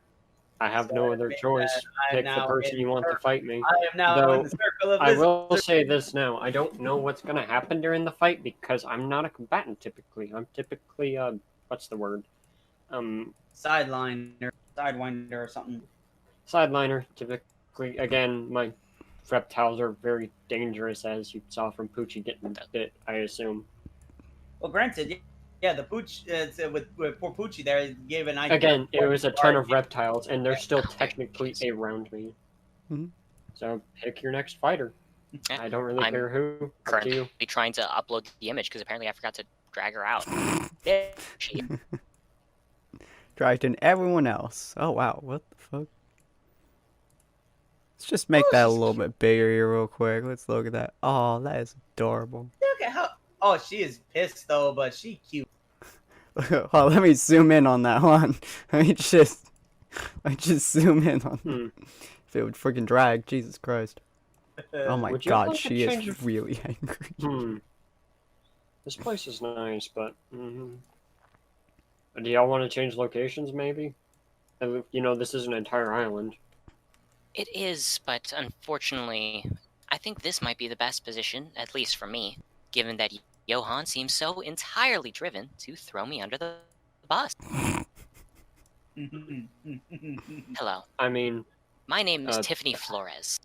I have no other choice. Pick the person you want to fight me. I am now in the circle of I this. will say this now. I don't know what's going to happen during the fight because I'm not a combatant typically. I'm typically, what's the word? Sidewinder or something. Sideliner, typically. Again, my reptiles are very dangerous, as you saw from Poochie getting bit, I assume. Well, granted, yeah, the Pooch, with poor Poochie there, gave an idea. Again, it was a ton of reptiles, and they're still technically around me. Mhm. So pick your next fighter. I don't really care who. Up to you. Currently trying to upload the image because apparently I forgot to drag her out. There she is. Dragged in everyone else. Oh wow, what the fuck? Let's just make that a little bit bigger here real quick. Let's look at that. Oh, that is adorable. Look at how. Oh, she is pissed though, but she cute. Oh, let me zoom in on that one. Let me just zoom in on. If it would freaking drag, Jesus Christ. Oh my Would you God, like to she change is really angry. This place is nice, but do y'all want to change locations? Maybe. You know, this is an entire island. It is, but unfortunately, I think this might be the best position, at least for me, given that Johan seems so entirely driven to throw me under the bus. Hello. I mean, my name is Tiffany Flores.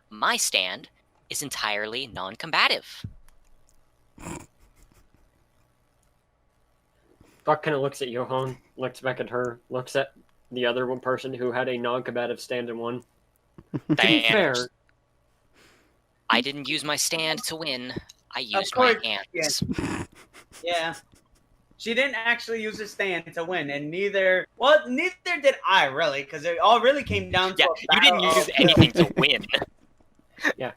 My stand is entirely non-combative. Buck kind of looks at Johan, looks back at her, looks at the other one person who had a non-combative stand in one. To be fair, I didn't use my stand to win. I used my hands. Yeah. She didn't actually use her stand to win, and neither did I, really, because it all really came down to you didn't use anything to win. Yeah.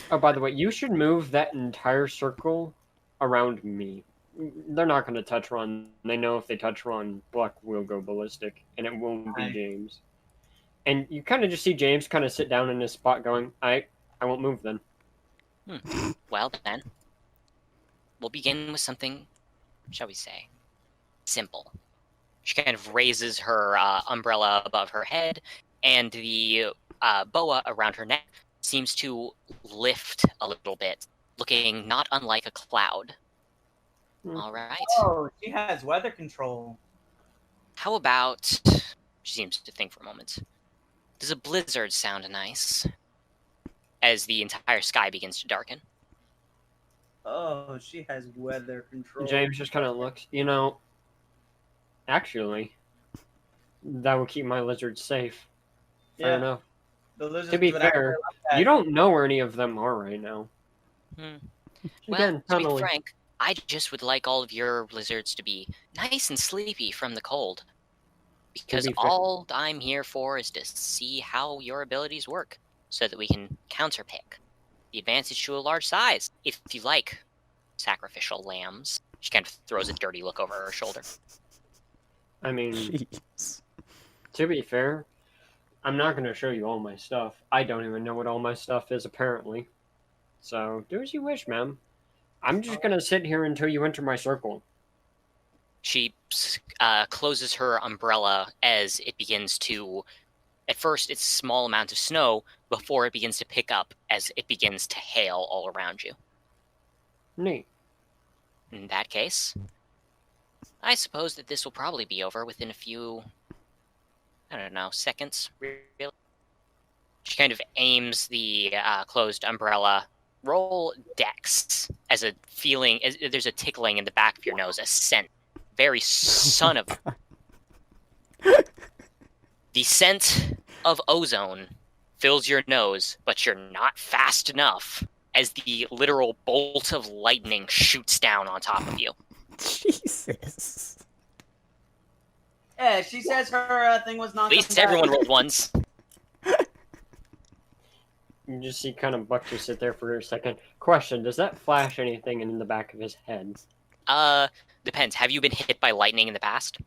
Oh, by the way, you should move that entire circle around me. They're not going to touch Ron. They know if they touch Ron, Buck will go ballistic, and it won't be James. And you kind of just see James kind of sit down in his spot going, I won't move then. Well, then, we'll begin with something, shall we say, simple. She kind of raises her umbrella above her head, and the boa around her neck seems to lift a little bit, looking not unlike a cloud. All right. Oh, she has weather control. How about... She seems to think for a moment. Does a blizzard sound nice? As the entire sky begins to darken. Oh, she has weather control. James just kind of looks, actually, that will keep my lizards safe. Fair enough. To be fair, you don't know where any of them are right now. Well, to be frank, I just would like all of your lizards to be nice and sleepy from the cold. Because all I'm here for is to see how your abilities work, so that we can counterpick the advantage to a large size, if you like, sacrificial lambs. She kind of throws a dirty look over her shoulder. I mean, to be fair, I'm not going to show you all my stuff. I don't even know what all my stuff is, apparently. So, do as you wish, ma'am. I'm just going to sit here until you enter my circle. She closes her umbrella as it begins to... At first, it's a small amount of snow before it begins to pick up as it begins to hail all around you. Neat. In that case, I suppose that this will probably be over within a few, I don't know, seconds, really. She kind of aims the closed umbrella. Roll Dex as a feeling, as there's a tickling in the back of your nose, a scent. Very son of... The scent of ozone fills your nose, but you're not fast enough as the literal bolt of lightning shoots down on top of you. Jesus. Yeah, she says her thing was not... At least everyone rolled ones. You just see kind of Buck just sit there for a second. Question, does that flash anything in the back of his head? Depends. Have you been hit by lightning in the past?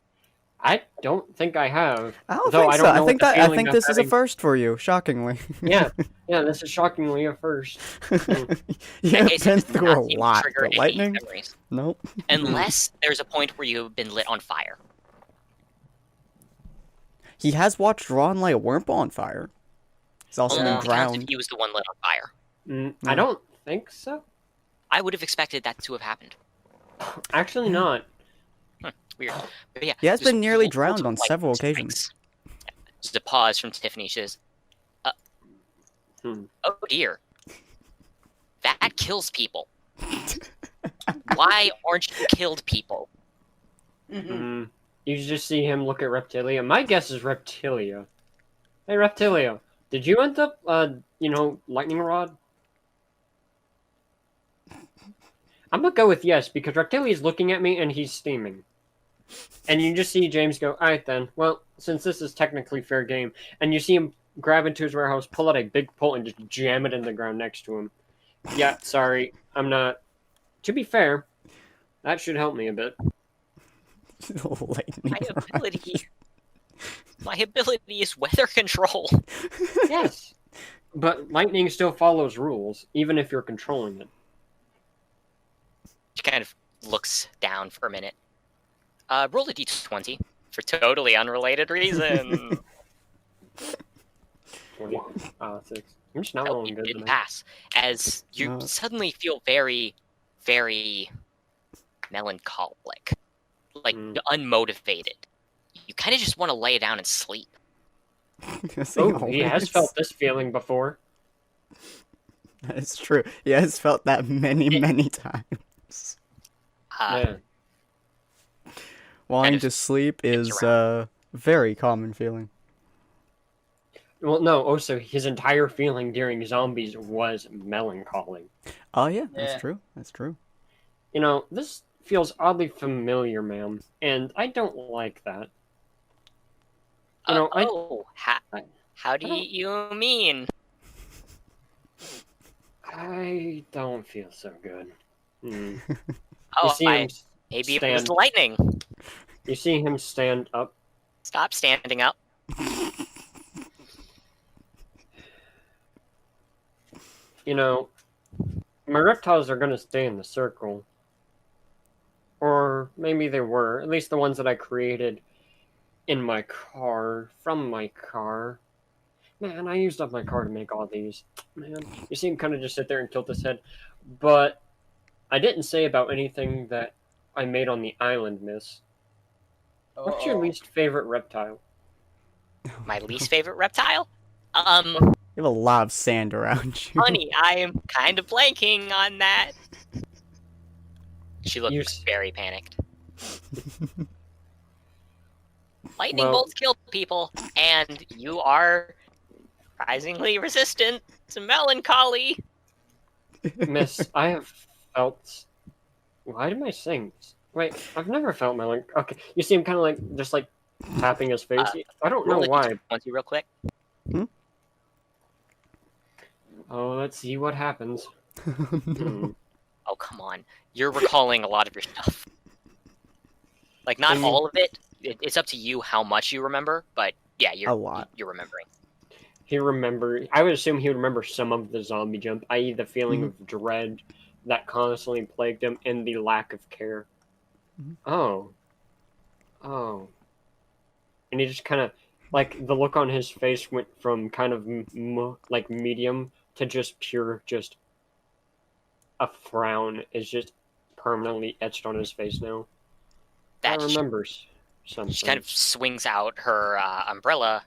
I don't think I have. I don't Though think I so. don't I know think what the I feeling think of this is a having- first for you, shockingly. Yeah, this is shockingly a first. You In have case been it does through not a seem to lot, trigger but any lightning? memories. Nope. Unless there's a point where you've been lit on fire. He has watched Ron light a worm on fire. He's also Only been counts if drowned. he was the one lit on fire. I don't think so. I would have expected that to have happened. Actually, not. Weird. But yeah, He has there's been nearly multiple drowned on lightning several strikes. occasions. Just a pause from Tiffany. She says, Hmm. "Oh dear, that kills people. Why aren't you killed people?" You just see him look at Reptilia. My guess is Reptilia. Hey, Reptilia, did you end up, lightning rod? I'm gonna go with yes, because Reptilia's looking at me and he's steaming. And you just see James go, alright then, well, since this is technically fair game, and you see him grab into his warehouse, pull out a big pole, and just jam it in the ground next to him. Yeah, sorry, I'm not... To be fair, that should help me a bit. Lightning My ability is weather control. Yes, but lightning still follows rules, even if you're controlling it. She kind of looks down for a minute. Roll a d20 for totally unrelated reason. 20. 6. I'm just not Oh, rolling you good didn't tonight. pass. As you No. suddenly feel very, very melancholic. Like, unmotivated. You kind of just want to lay down and sleep. Oh, he has felt this feeling before. That's true. He has felt that many times. Yeah. Wanting of to sleep is gets a very common feeling. Well, no, also, his entire feeling during zombies was melancholy. Oh yeah, Yeah. that's true. That's true. You know, this feels oddly familiar, ma'am, and I don't like that. You know, how do you mean? I don't feel so good. You Oh, see him maybe it was stand. lightning. You see him stand up. Stop standing up. You know, my reptiles are gonna stay in the circle. Or maybe they were. At least the ones that I created in my car, from my car. Man, I used up my car to make all these. Man, you see him kind of just sit there and tilt his head. But I didn't say about anything that I made on the island, miss. What's your least favorite reptile? My least favorite reptile? You have a lot of sand around you. Honey, I am kind of blanking on that. She looks You- very panicked. Lightning Well- bolts kill people, and you are surprisingly resistant to melancholy. Miss, I have felt. Why am I saying this? Wait, I've never felt melancholy. Okay, you see him kind of like just like tapping his face. I don't know Roll a why. d20 real quick. Oh, let's see what happens. Hmm. Oh, come on. You're recalling a lot of your stuff. Like, not Mm. all of it. It's up to you how much you remember, but yeah, A lot. you're remembering. I would assume he would remember some of the zombie jump, i.e. the feeling Mm-hmm. of dread that constantly plagued him and the lack of care. Mhm. Oh. And he just kind of, like, the look on his face went from kind of, like, medium to just pure, just a frown is just permanently etched on his face now. I That remember something. she kind of swings out her umbrella,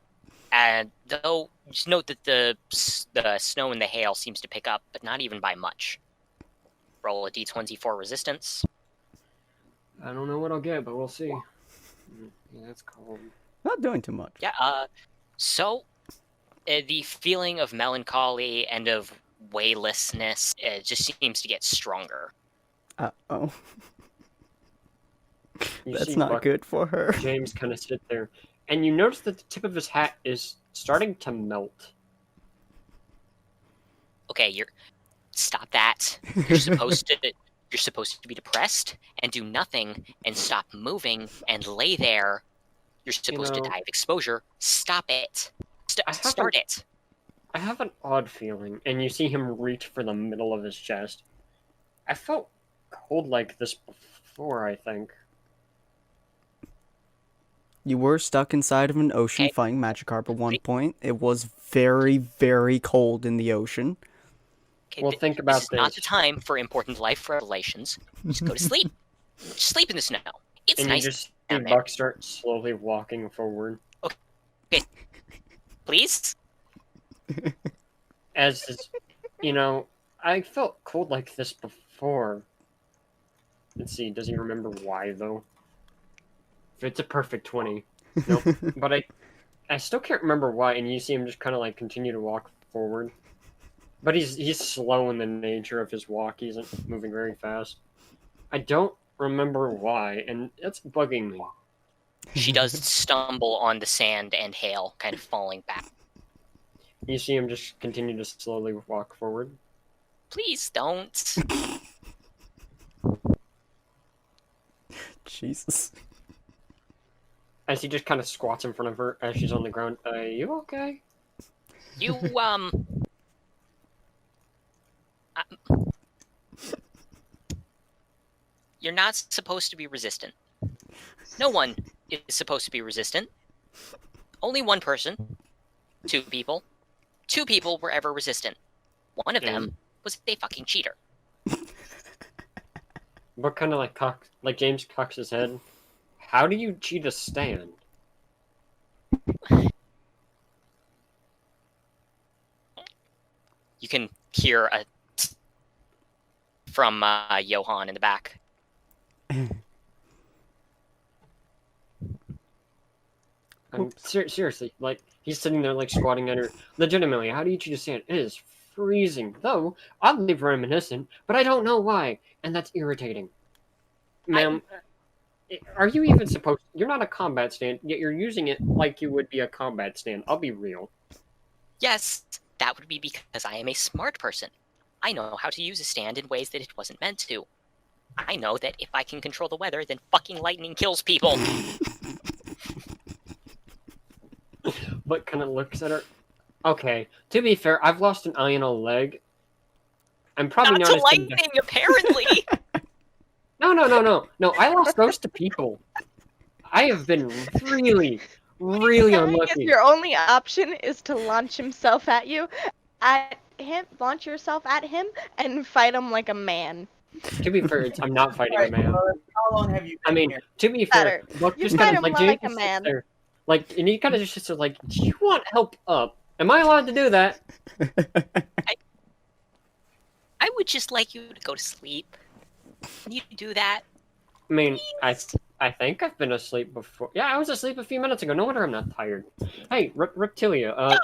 and though just note that the snow and the hail seems to pick up, but not even by much. Roll a d20 for resistance. I don't know what I'll get, but we'll see. Yeah, that's cold. Not doing too much. Yeah. So the feeling of melancholy and of waylessness just seems to get stronger. Oh. You That's see not Buck- good for her. James kind of sit there, and you notice that the tip of his hat is starting to melt. Okay, stop that. You're supposed to be depressed and do nothing and stop moving and lay there You're supposed to know, die of exposure. Stop it. Start it. I have an odd feeling, and you see him reach for the middle of his chest. I felt cold like this before, I think. You were stuck inside of an ocean Okay. fighting Magikarp at one point. It was very, very cold in the ocean. Okay, Well, think about this is not the time for important life revelations. Just go to sleep. Just sleep in the snow. It's And nice you just see down there. Buck start slowly walking forward. Please? As is, I felt cold like this before. Let's see, does he remember why, though? If it's a perfect 20. Nope. But I still can't remember why, and you see him just kind of like continue to walk forward. But he's slow in the nature of his walk. He isn't moving very fast. I don't remember why, and it's bugging me. She does stumble on the sand and hail, kind of falling back. You see him just continue to slowly walk forward. Please don't. Jesus. As he just kind of squats in front of her as she's on the ground. Are you okay? You, You're not supposed to be resistant. No one is supposed to be resistant. Only one person. 2 people. 2 people were ever resistant. One of them was a fucking cheater. But kind of like James cocks his head. How do you cheat a stand? You can hear a from Johan in the back. Seriously, like, he's sitting there, like, squatting under. Legitimately, how do you cheat a stand? It is freezing, though oddly reminiscent, but I don't know why, and that's irritating. Ma'am, are you even supposed... You're not a combat stand, yet you're using it like you would be a combat stand. I'll be real. Yes, that would be because I am a smart person. I know how to use a stand in ways that it wasn't meant to. I know that if I can control the weather, then fucking lightning kills people. But kind of looks at her. Okay, to be fair, I've lost an eye and a leg. I'm probably Not not to as lightning, apparently. No, I lost those to people. I have been really, really If unlucky. your only option is to launch himself at you, launch yourself at him and fight him like a man. To be fair, I'm not fighting a man. How long have you been I mean, here? to be fair, Buck You just fight kind of him like like James a just man. sits there, like, and he kind of just sits there like, "Do you want help up? Am I allowed to do that?" I would just like you to go to sleep. Can you do that? I mean, I think I've been asleep before. Yeah, I was asleep a few minutes ago. No wonder I'm not tired. Hey, Reptilia,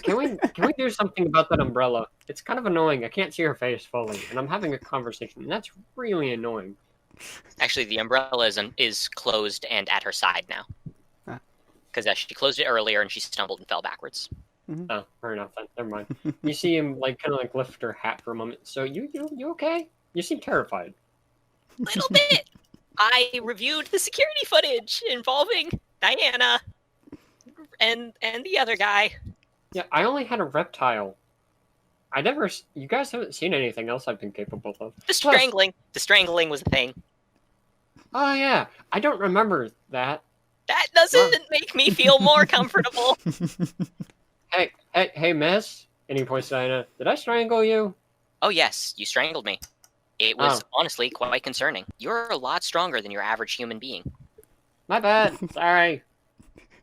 can we do something about that umbrella? It's kind of annoying. I can't see her face fully, and I'm having a conversation, and that's really annoying. Actually, the umbrella is closed and at her side now. Ah. Because she closed it earlier and she stumbled and fell backwards. Oh, fair enough then. Never mind. You see him like kind of like lift her hat for a moment. So you okay? You seem terrified. Little bit. I reviewed the security footage involving Diana and the other guy. Yeah, I only had a reptile. You guys haven't seen anything else I've been capable of. The strangling was a thing. Oh yeah, I don't remember that. That doesn't make me feel more comfortable. Hey, miss. And he points to Diana. Did I strangle you? Oh yes, you strangled me. It was honestly quite concerning. You're a lot stronger than your average human being. My bad. Sorry.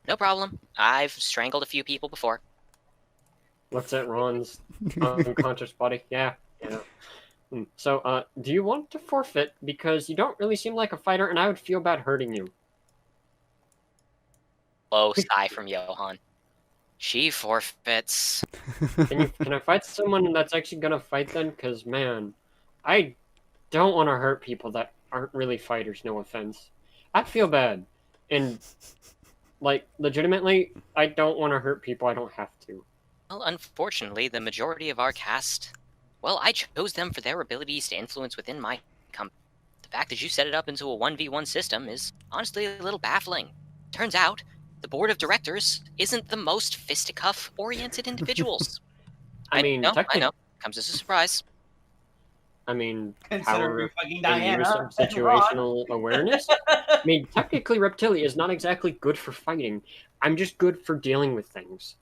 No problem. I've strangled a few people before. Looks at Ron's unconscious body. Yeah. So, do you want to forfeit? Because you don't really seem like a fighter, and I would feel bad hurting you. Low sigh from Johan. She forfeits. Can I fight someone that's actually gonna fight then? Because, man, I don't want to hurt people that aren't really fighters, no offense. I feel bad. And, like, legitimately, I don't want to hurt people I don't have to. Well, unfortunately, the majority of our cast... Well, I chose them for their abilities to influence within my company. The fact that you set it up into a 1v1 system is honestly a little baffling. turns out the board of directors isn't the most fisticuff-oriented individuals. I mean, I technically, know. Comes as a surprise. I mean, Consider power you fucking and Diana. use of situational awareness. I mean, technically, Reptilia is not exactly good for fighting. I'm just good for dealing with things.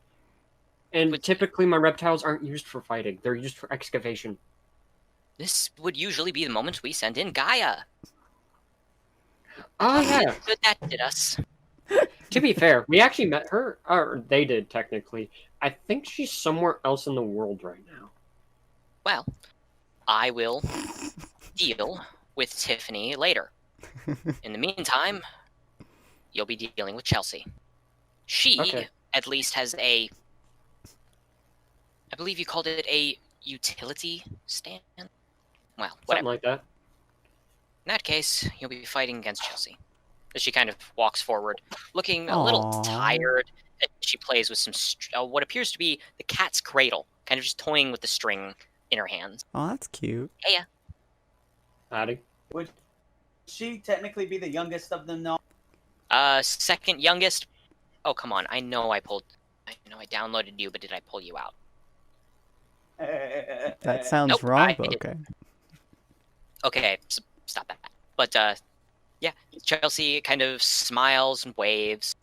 And But- typically, my reptiles aren't used for fighting. They're used for excavation. This would usually be the moment we send in Gaia. Oh, yeah. But that did us. To be fair, we actually met her. Or they did, technically. I think she's somewhere else in the world right now. Well, I will deal with Tiffany later. In the meantime, you'll be dealing with Chelsea. She, Okay. at least, has a... I believe you called it a utility stand? Well, Something whatever. like that. In that case, you'll be fighting against Chelsea. As she kind of walks forward, looking a little Aw. tired, as she plays with some what appears to be the cat's cradle, kind of just toying with the string in her hands. Oh, that's cute. Patty. Would she technically be the youngest of them? No. Second youngest. Oh, come on. I know I downloaded you, but did I pull you out? That sounds Nope, wrong, I but didn't. okay. Okay, stop that. But, yeah, Chelsea kind of smiles and waves.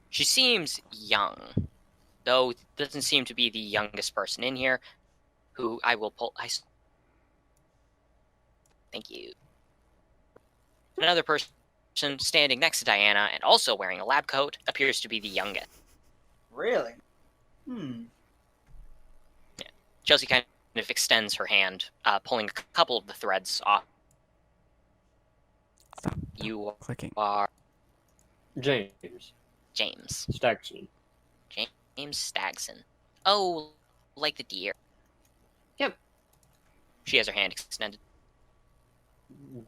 She seems young, though doesn't seem to be the youngest person in here, who I will pull... Thank you. Another person standing next to Diana and also wearing a lab coat appears to be the youngest. Really? Chelsea kind of extends her hand, pulling a couple of the threads off. Stop You clicking. are James. James. Staxton. James Stagson. Oh, like the deer. Yep. She has her hand extended.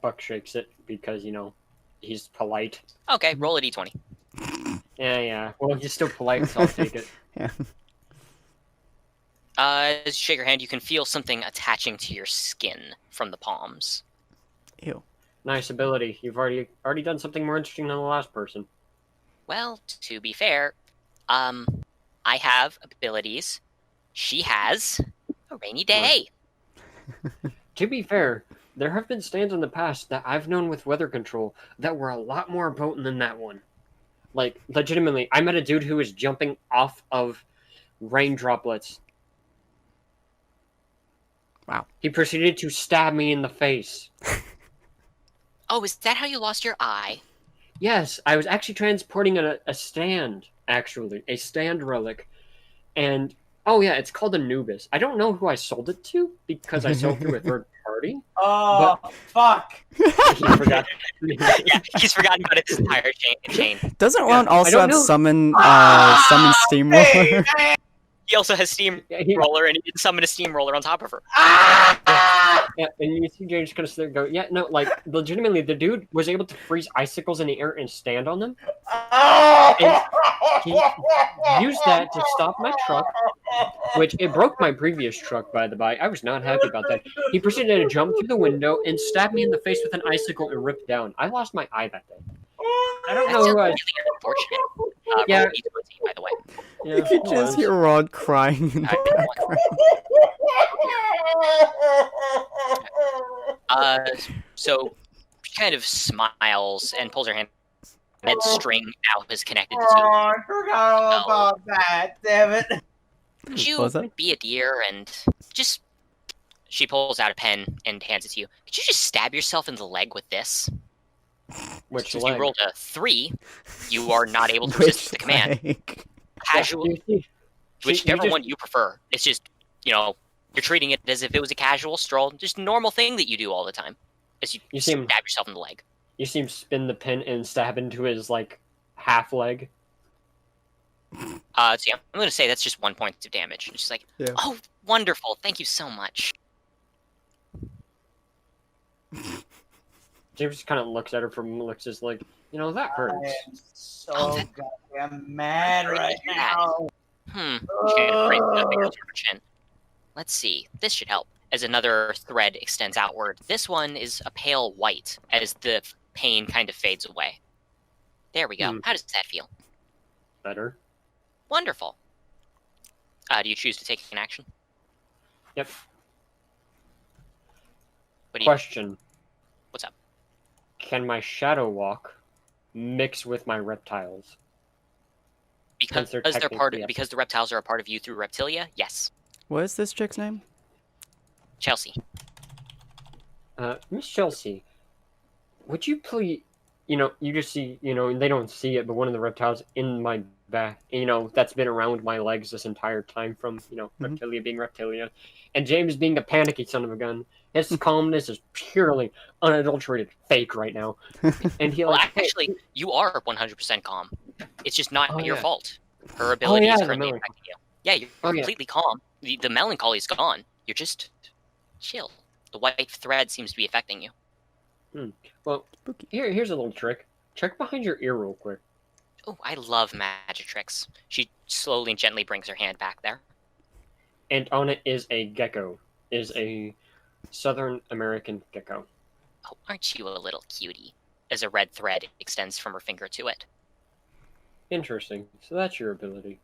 Buck shakes it because, he's polite. Okay, roll a d20. Yeah. Well, he's still polite, so I'll take it. Yeah. As you shake her hand, you can feel something attaching to your skin from the palms. Ew. Nice ability. You've already done something more interesting than the last person. Well, to be fair, I have abilities. She has a rainy day. To be fair, there have been stands in the past that I've known with weather control that were a lot more potent than that one. Like, legitimately, I met a dude who was jumping off of rain droplets. Wow. He proceeded to stab me in the face. Oh, is that how you lost your eye? Yes, I was actually transporting a stand, actually. A stand relic. And, oh yeah, it's called Anubis. I don't know who I sold it to, because I sold through a third party. Oh, fuck! He forgot. Yeah, he's forgotten about its entire chain. Doesn't Yeah, one I also don't have know. summon steamroller? He also has steamroller, and he can summon a steamroller on top of her. Yeah, and you see James kind of sit there and go, yeah, no, like, legitimately, the dude was able to freeze icicles in the air and stand on them. And he used that to stop my truck, which it broke my previous truck, by the by. I was not happy about that. He proceeded to jump through the window and stab me in the face with an icicle and rip down. I lost my eye that day. I don't know That's who I... really unfortunate. Yeah. Roll a d20, by the way. Yeah, You could it just was. hear Rod crying in the background. So she kind of smiles and pulls her hand. That string now is connected to. I forgot all about that. Damn it! Could you What was that? be a deer and just... She pulls out a pen and hands it to you. Could you just stab yourself in the leg with this? Which Since leg? you rolled a 3, you are not able to resist the command. leg? Casual, Yeah, you whichever just- one you prefer. It's just, you're treating it as if it was a casual stroll, just a normal thing that you do all the time. Is you seem- stab yourself in the leg. You see him spin the pin and stab into his, like, half leg. So yeah, I'm gonna say that's just 1 point of damage. It's just like, Yeah. oh, wonderful, thank you so much. James just kind of looks at her looks just like, that hurts. I am so Oh, that- goddamn mad right now. She kind of raises her finger to her chin. Let's see, this should help. As another thread extends outward, this one is a pale white as the pain kind of fades away. There we go. Hmm. How does that feel? Better. Wonderful. Do you choose to take an action? Yep. What do you... Question. What's up? Can my shadow walk mix with my reptiles? Because they're they're part technically of, because the reptiles are a part of you through Reptilia. Yes. What is this chick's name? Chelsea. Miss Chelsea, would you please, you just see, they don't see it, but one of the reptiles in my back, that's been around my legs this entire time from, Reptilia being Reptilia, and James being a panicky son of a gun. His calmness is purely unadulterated fake right now. And he Well, like, actually, you are 100% calm. It's just not your yeah. fault. Her ability is the currently melancholy. affecting you. Yeah, you're completely calm. The melancholy is gone. You're just chill. The white thread seems to be affecting you. Well, here's a little trick. Check behind your ear real quick. Oh, I love magic tricks. She slowly and gently brings her hand back there. And on it is a gecko. Is a Southern American gecko. Oh, aren't you a little cutie? As a red thread extends from her finger to it. Interesting. So that's your ability.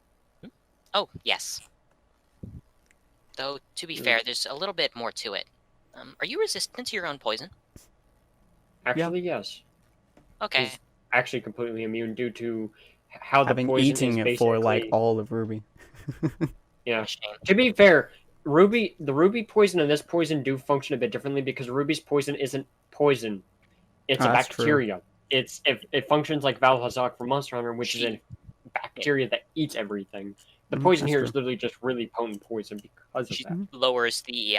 Oh, yes. Though, to be fair, there's a little bit more to it. Are you resistant to your own poison? Actually, yes. Okay. He's actually completely immune due to how the Having poison eating is it for like basically- all of Ruby. Yeah. Shame. To be fair, the Ruby poison and this poison do function a bit differently because Ruby's poison isn't poison. It's a That's true. bacteria. It functions like Valhazak from Monster Hunter, which is a bacteria that eats everything. The poison that's here true. is literally just really potent poison because of She that. lowers the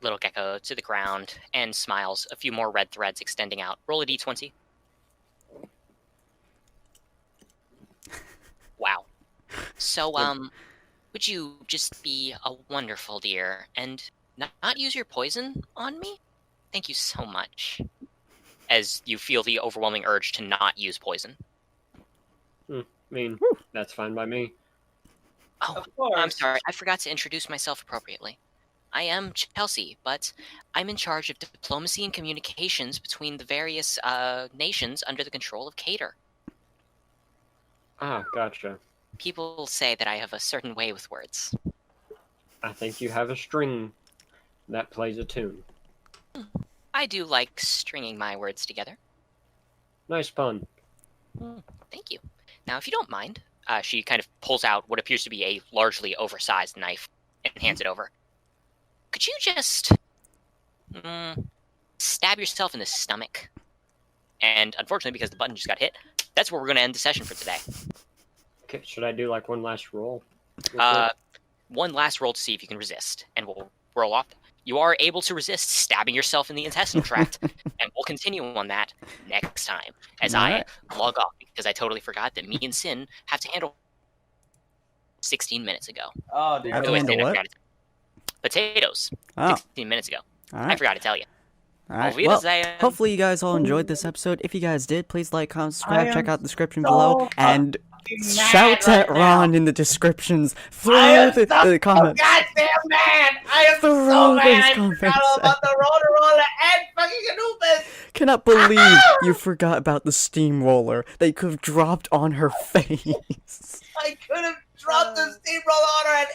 little gecko to the ground and smiles, a few more red threads extending out. Roll a d20. Wow. So, would you just be a wonderful dear and not use your poison on me? Thank you so much. As you feel the overwhelming urge to not use poison. I mean, that's fine by me. Oh, Of course. I'm sorry. I forgot to introduce myself appropriately. I am Chelsea, but I'm in charge of diplomacy and communications between the various nations under the control of Cater. Ah, gotcha. People say that I have a certain way with words. I think you have a string that plays a tune. I do like stringing my words together. Nice pun. Thank you. Now, if you don't mind, she kind of pulls out what appears to be a largely oversized knife and hands it over. Could you just stab yourself in the stomach? And unfortunately, because the button just got hit, that's where we're going to end the session for today. Okay, should I do like one last roll? One last roll to see if you can resist, and we'll roll off. You are able to resist stabbing yourself in the intestinal tract, and we'll continue on that next time as Alright. I log off because I totally forgot that me and Sin have to handle 16 minutes ago. Oh, Have dear. to Oh, wait, handle Sin, I what? forgot to- Potatoes. Oh, 16 minutes ago. all I right. forgot to tell you. All right. Auf Well, Wiedersehen. hopefully you guys all enjoyed this episode. If you guys did, please like, comment, subscribe, I check am out the description so below, and mad shout right at now. Ron in the descriptions I through am the so comments. goddamn mad! I am Through so those mad! I comments. forgot all about the roller and fucking Anubis! Cannot believe you forgot about the steamroller that you could have dropped on her face. I could have dropped the steamroller on her at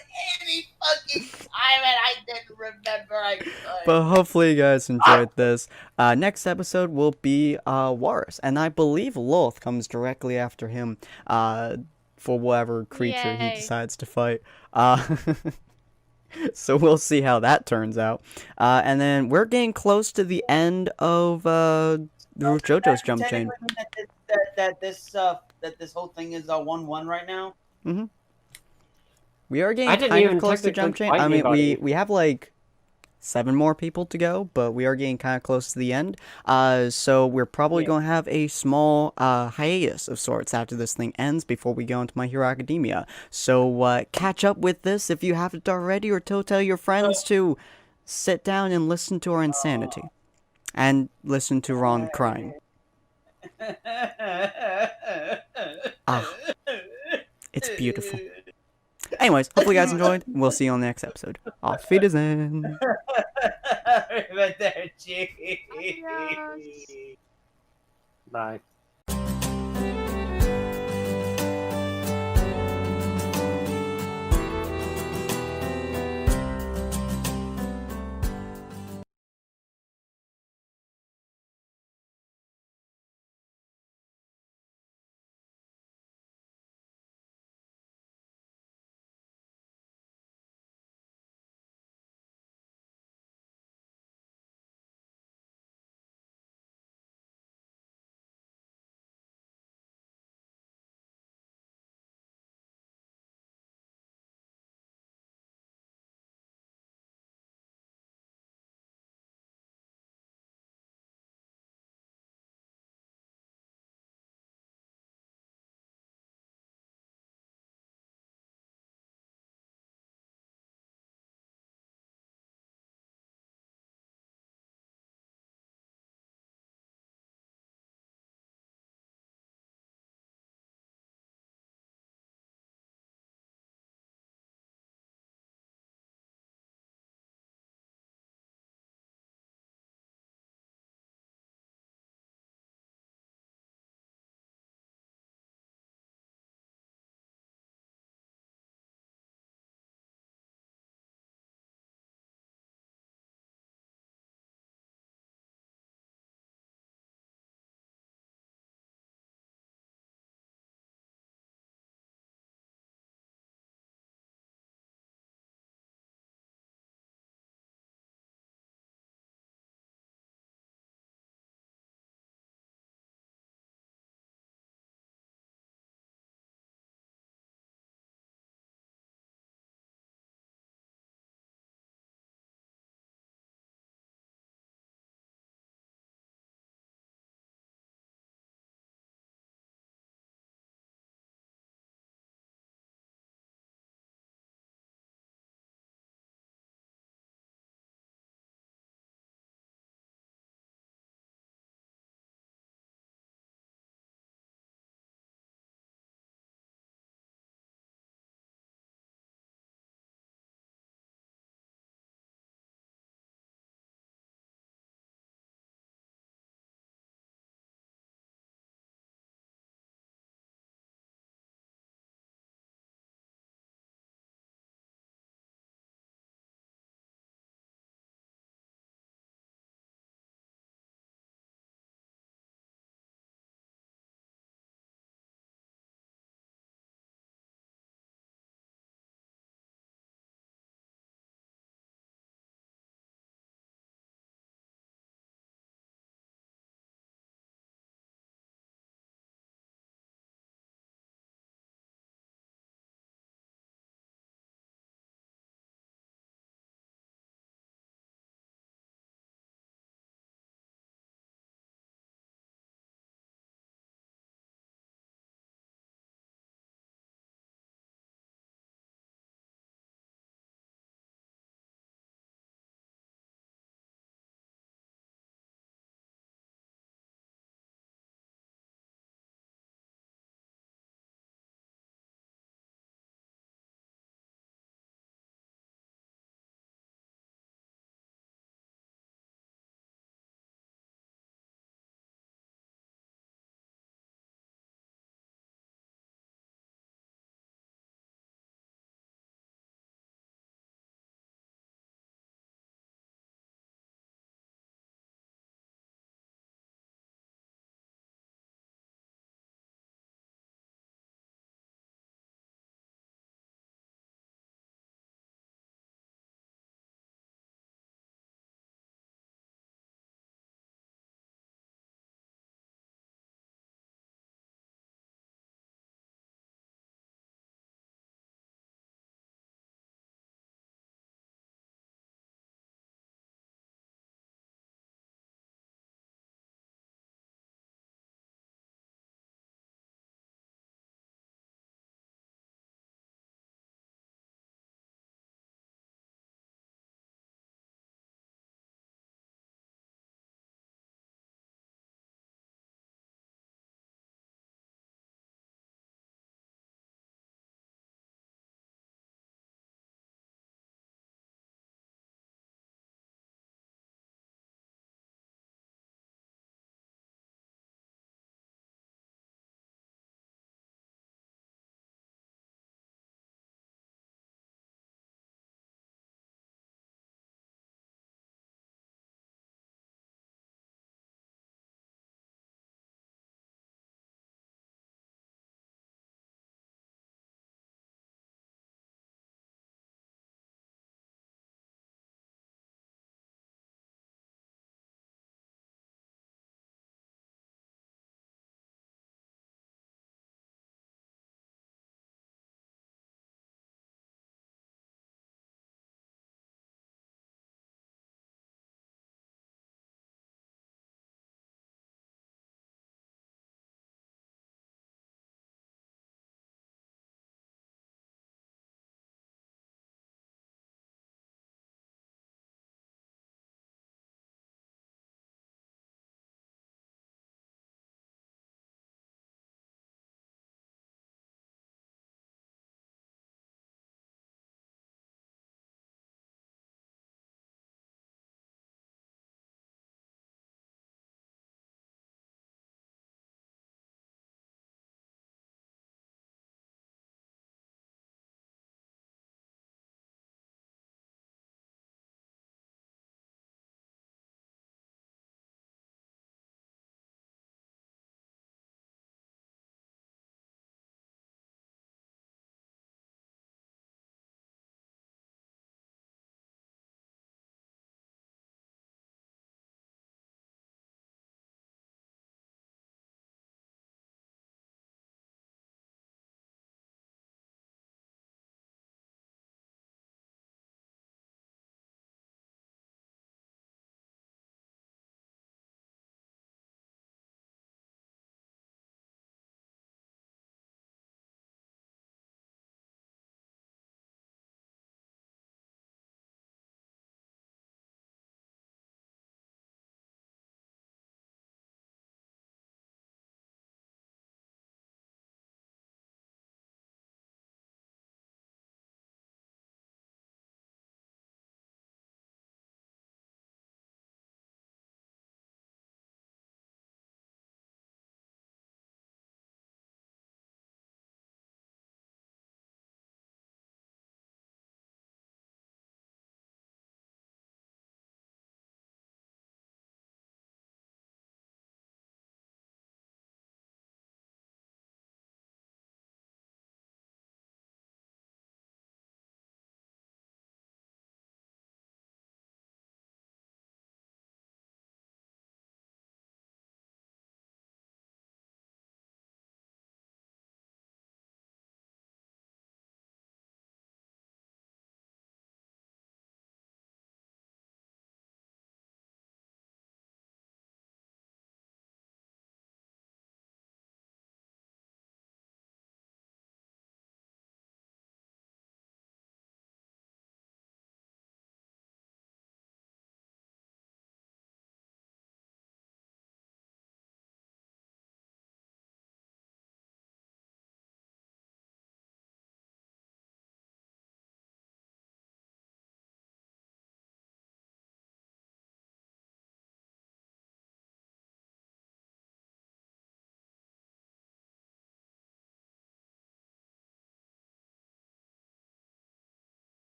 any fucking time and I didn't remember I could. But hopefully you guys enjoyed this. Next episode will be Warus, and I believe Loth comes directly after him for whatever creature he Yay. decides to fight. So we'll see how that turns out. And then we're getting close to the end of JoJo's Jump Chain. That this whole thing is 1-1 right now. We are I getting didn't kind of even close to Jump technically Chain. fight I mean, anybody. we have like 7 more people to go, but we are getting kind of close to the end. So we're probably going to have a small hiatus of sorts after this thing ends before we go into My Hero Academia. So catch up with this if you haven't already, or tell your friends to sit down and listen to our insanity. And listen to Ron crying. It's beautiful. Anyways, hopefully you guys enjoyed. We'll see you on the next episode. Auf Wiedersehen. Arrivederci. Adios. Bye.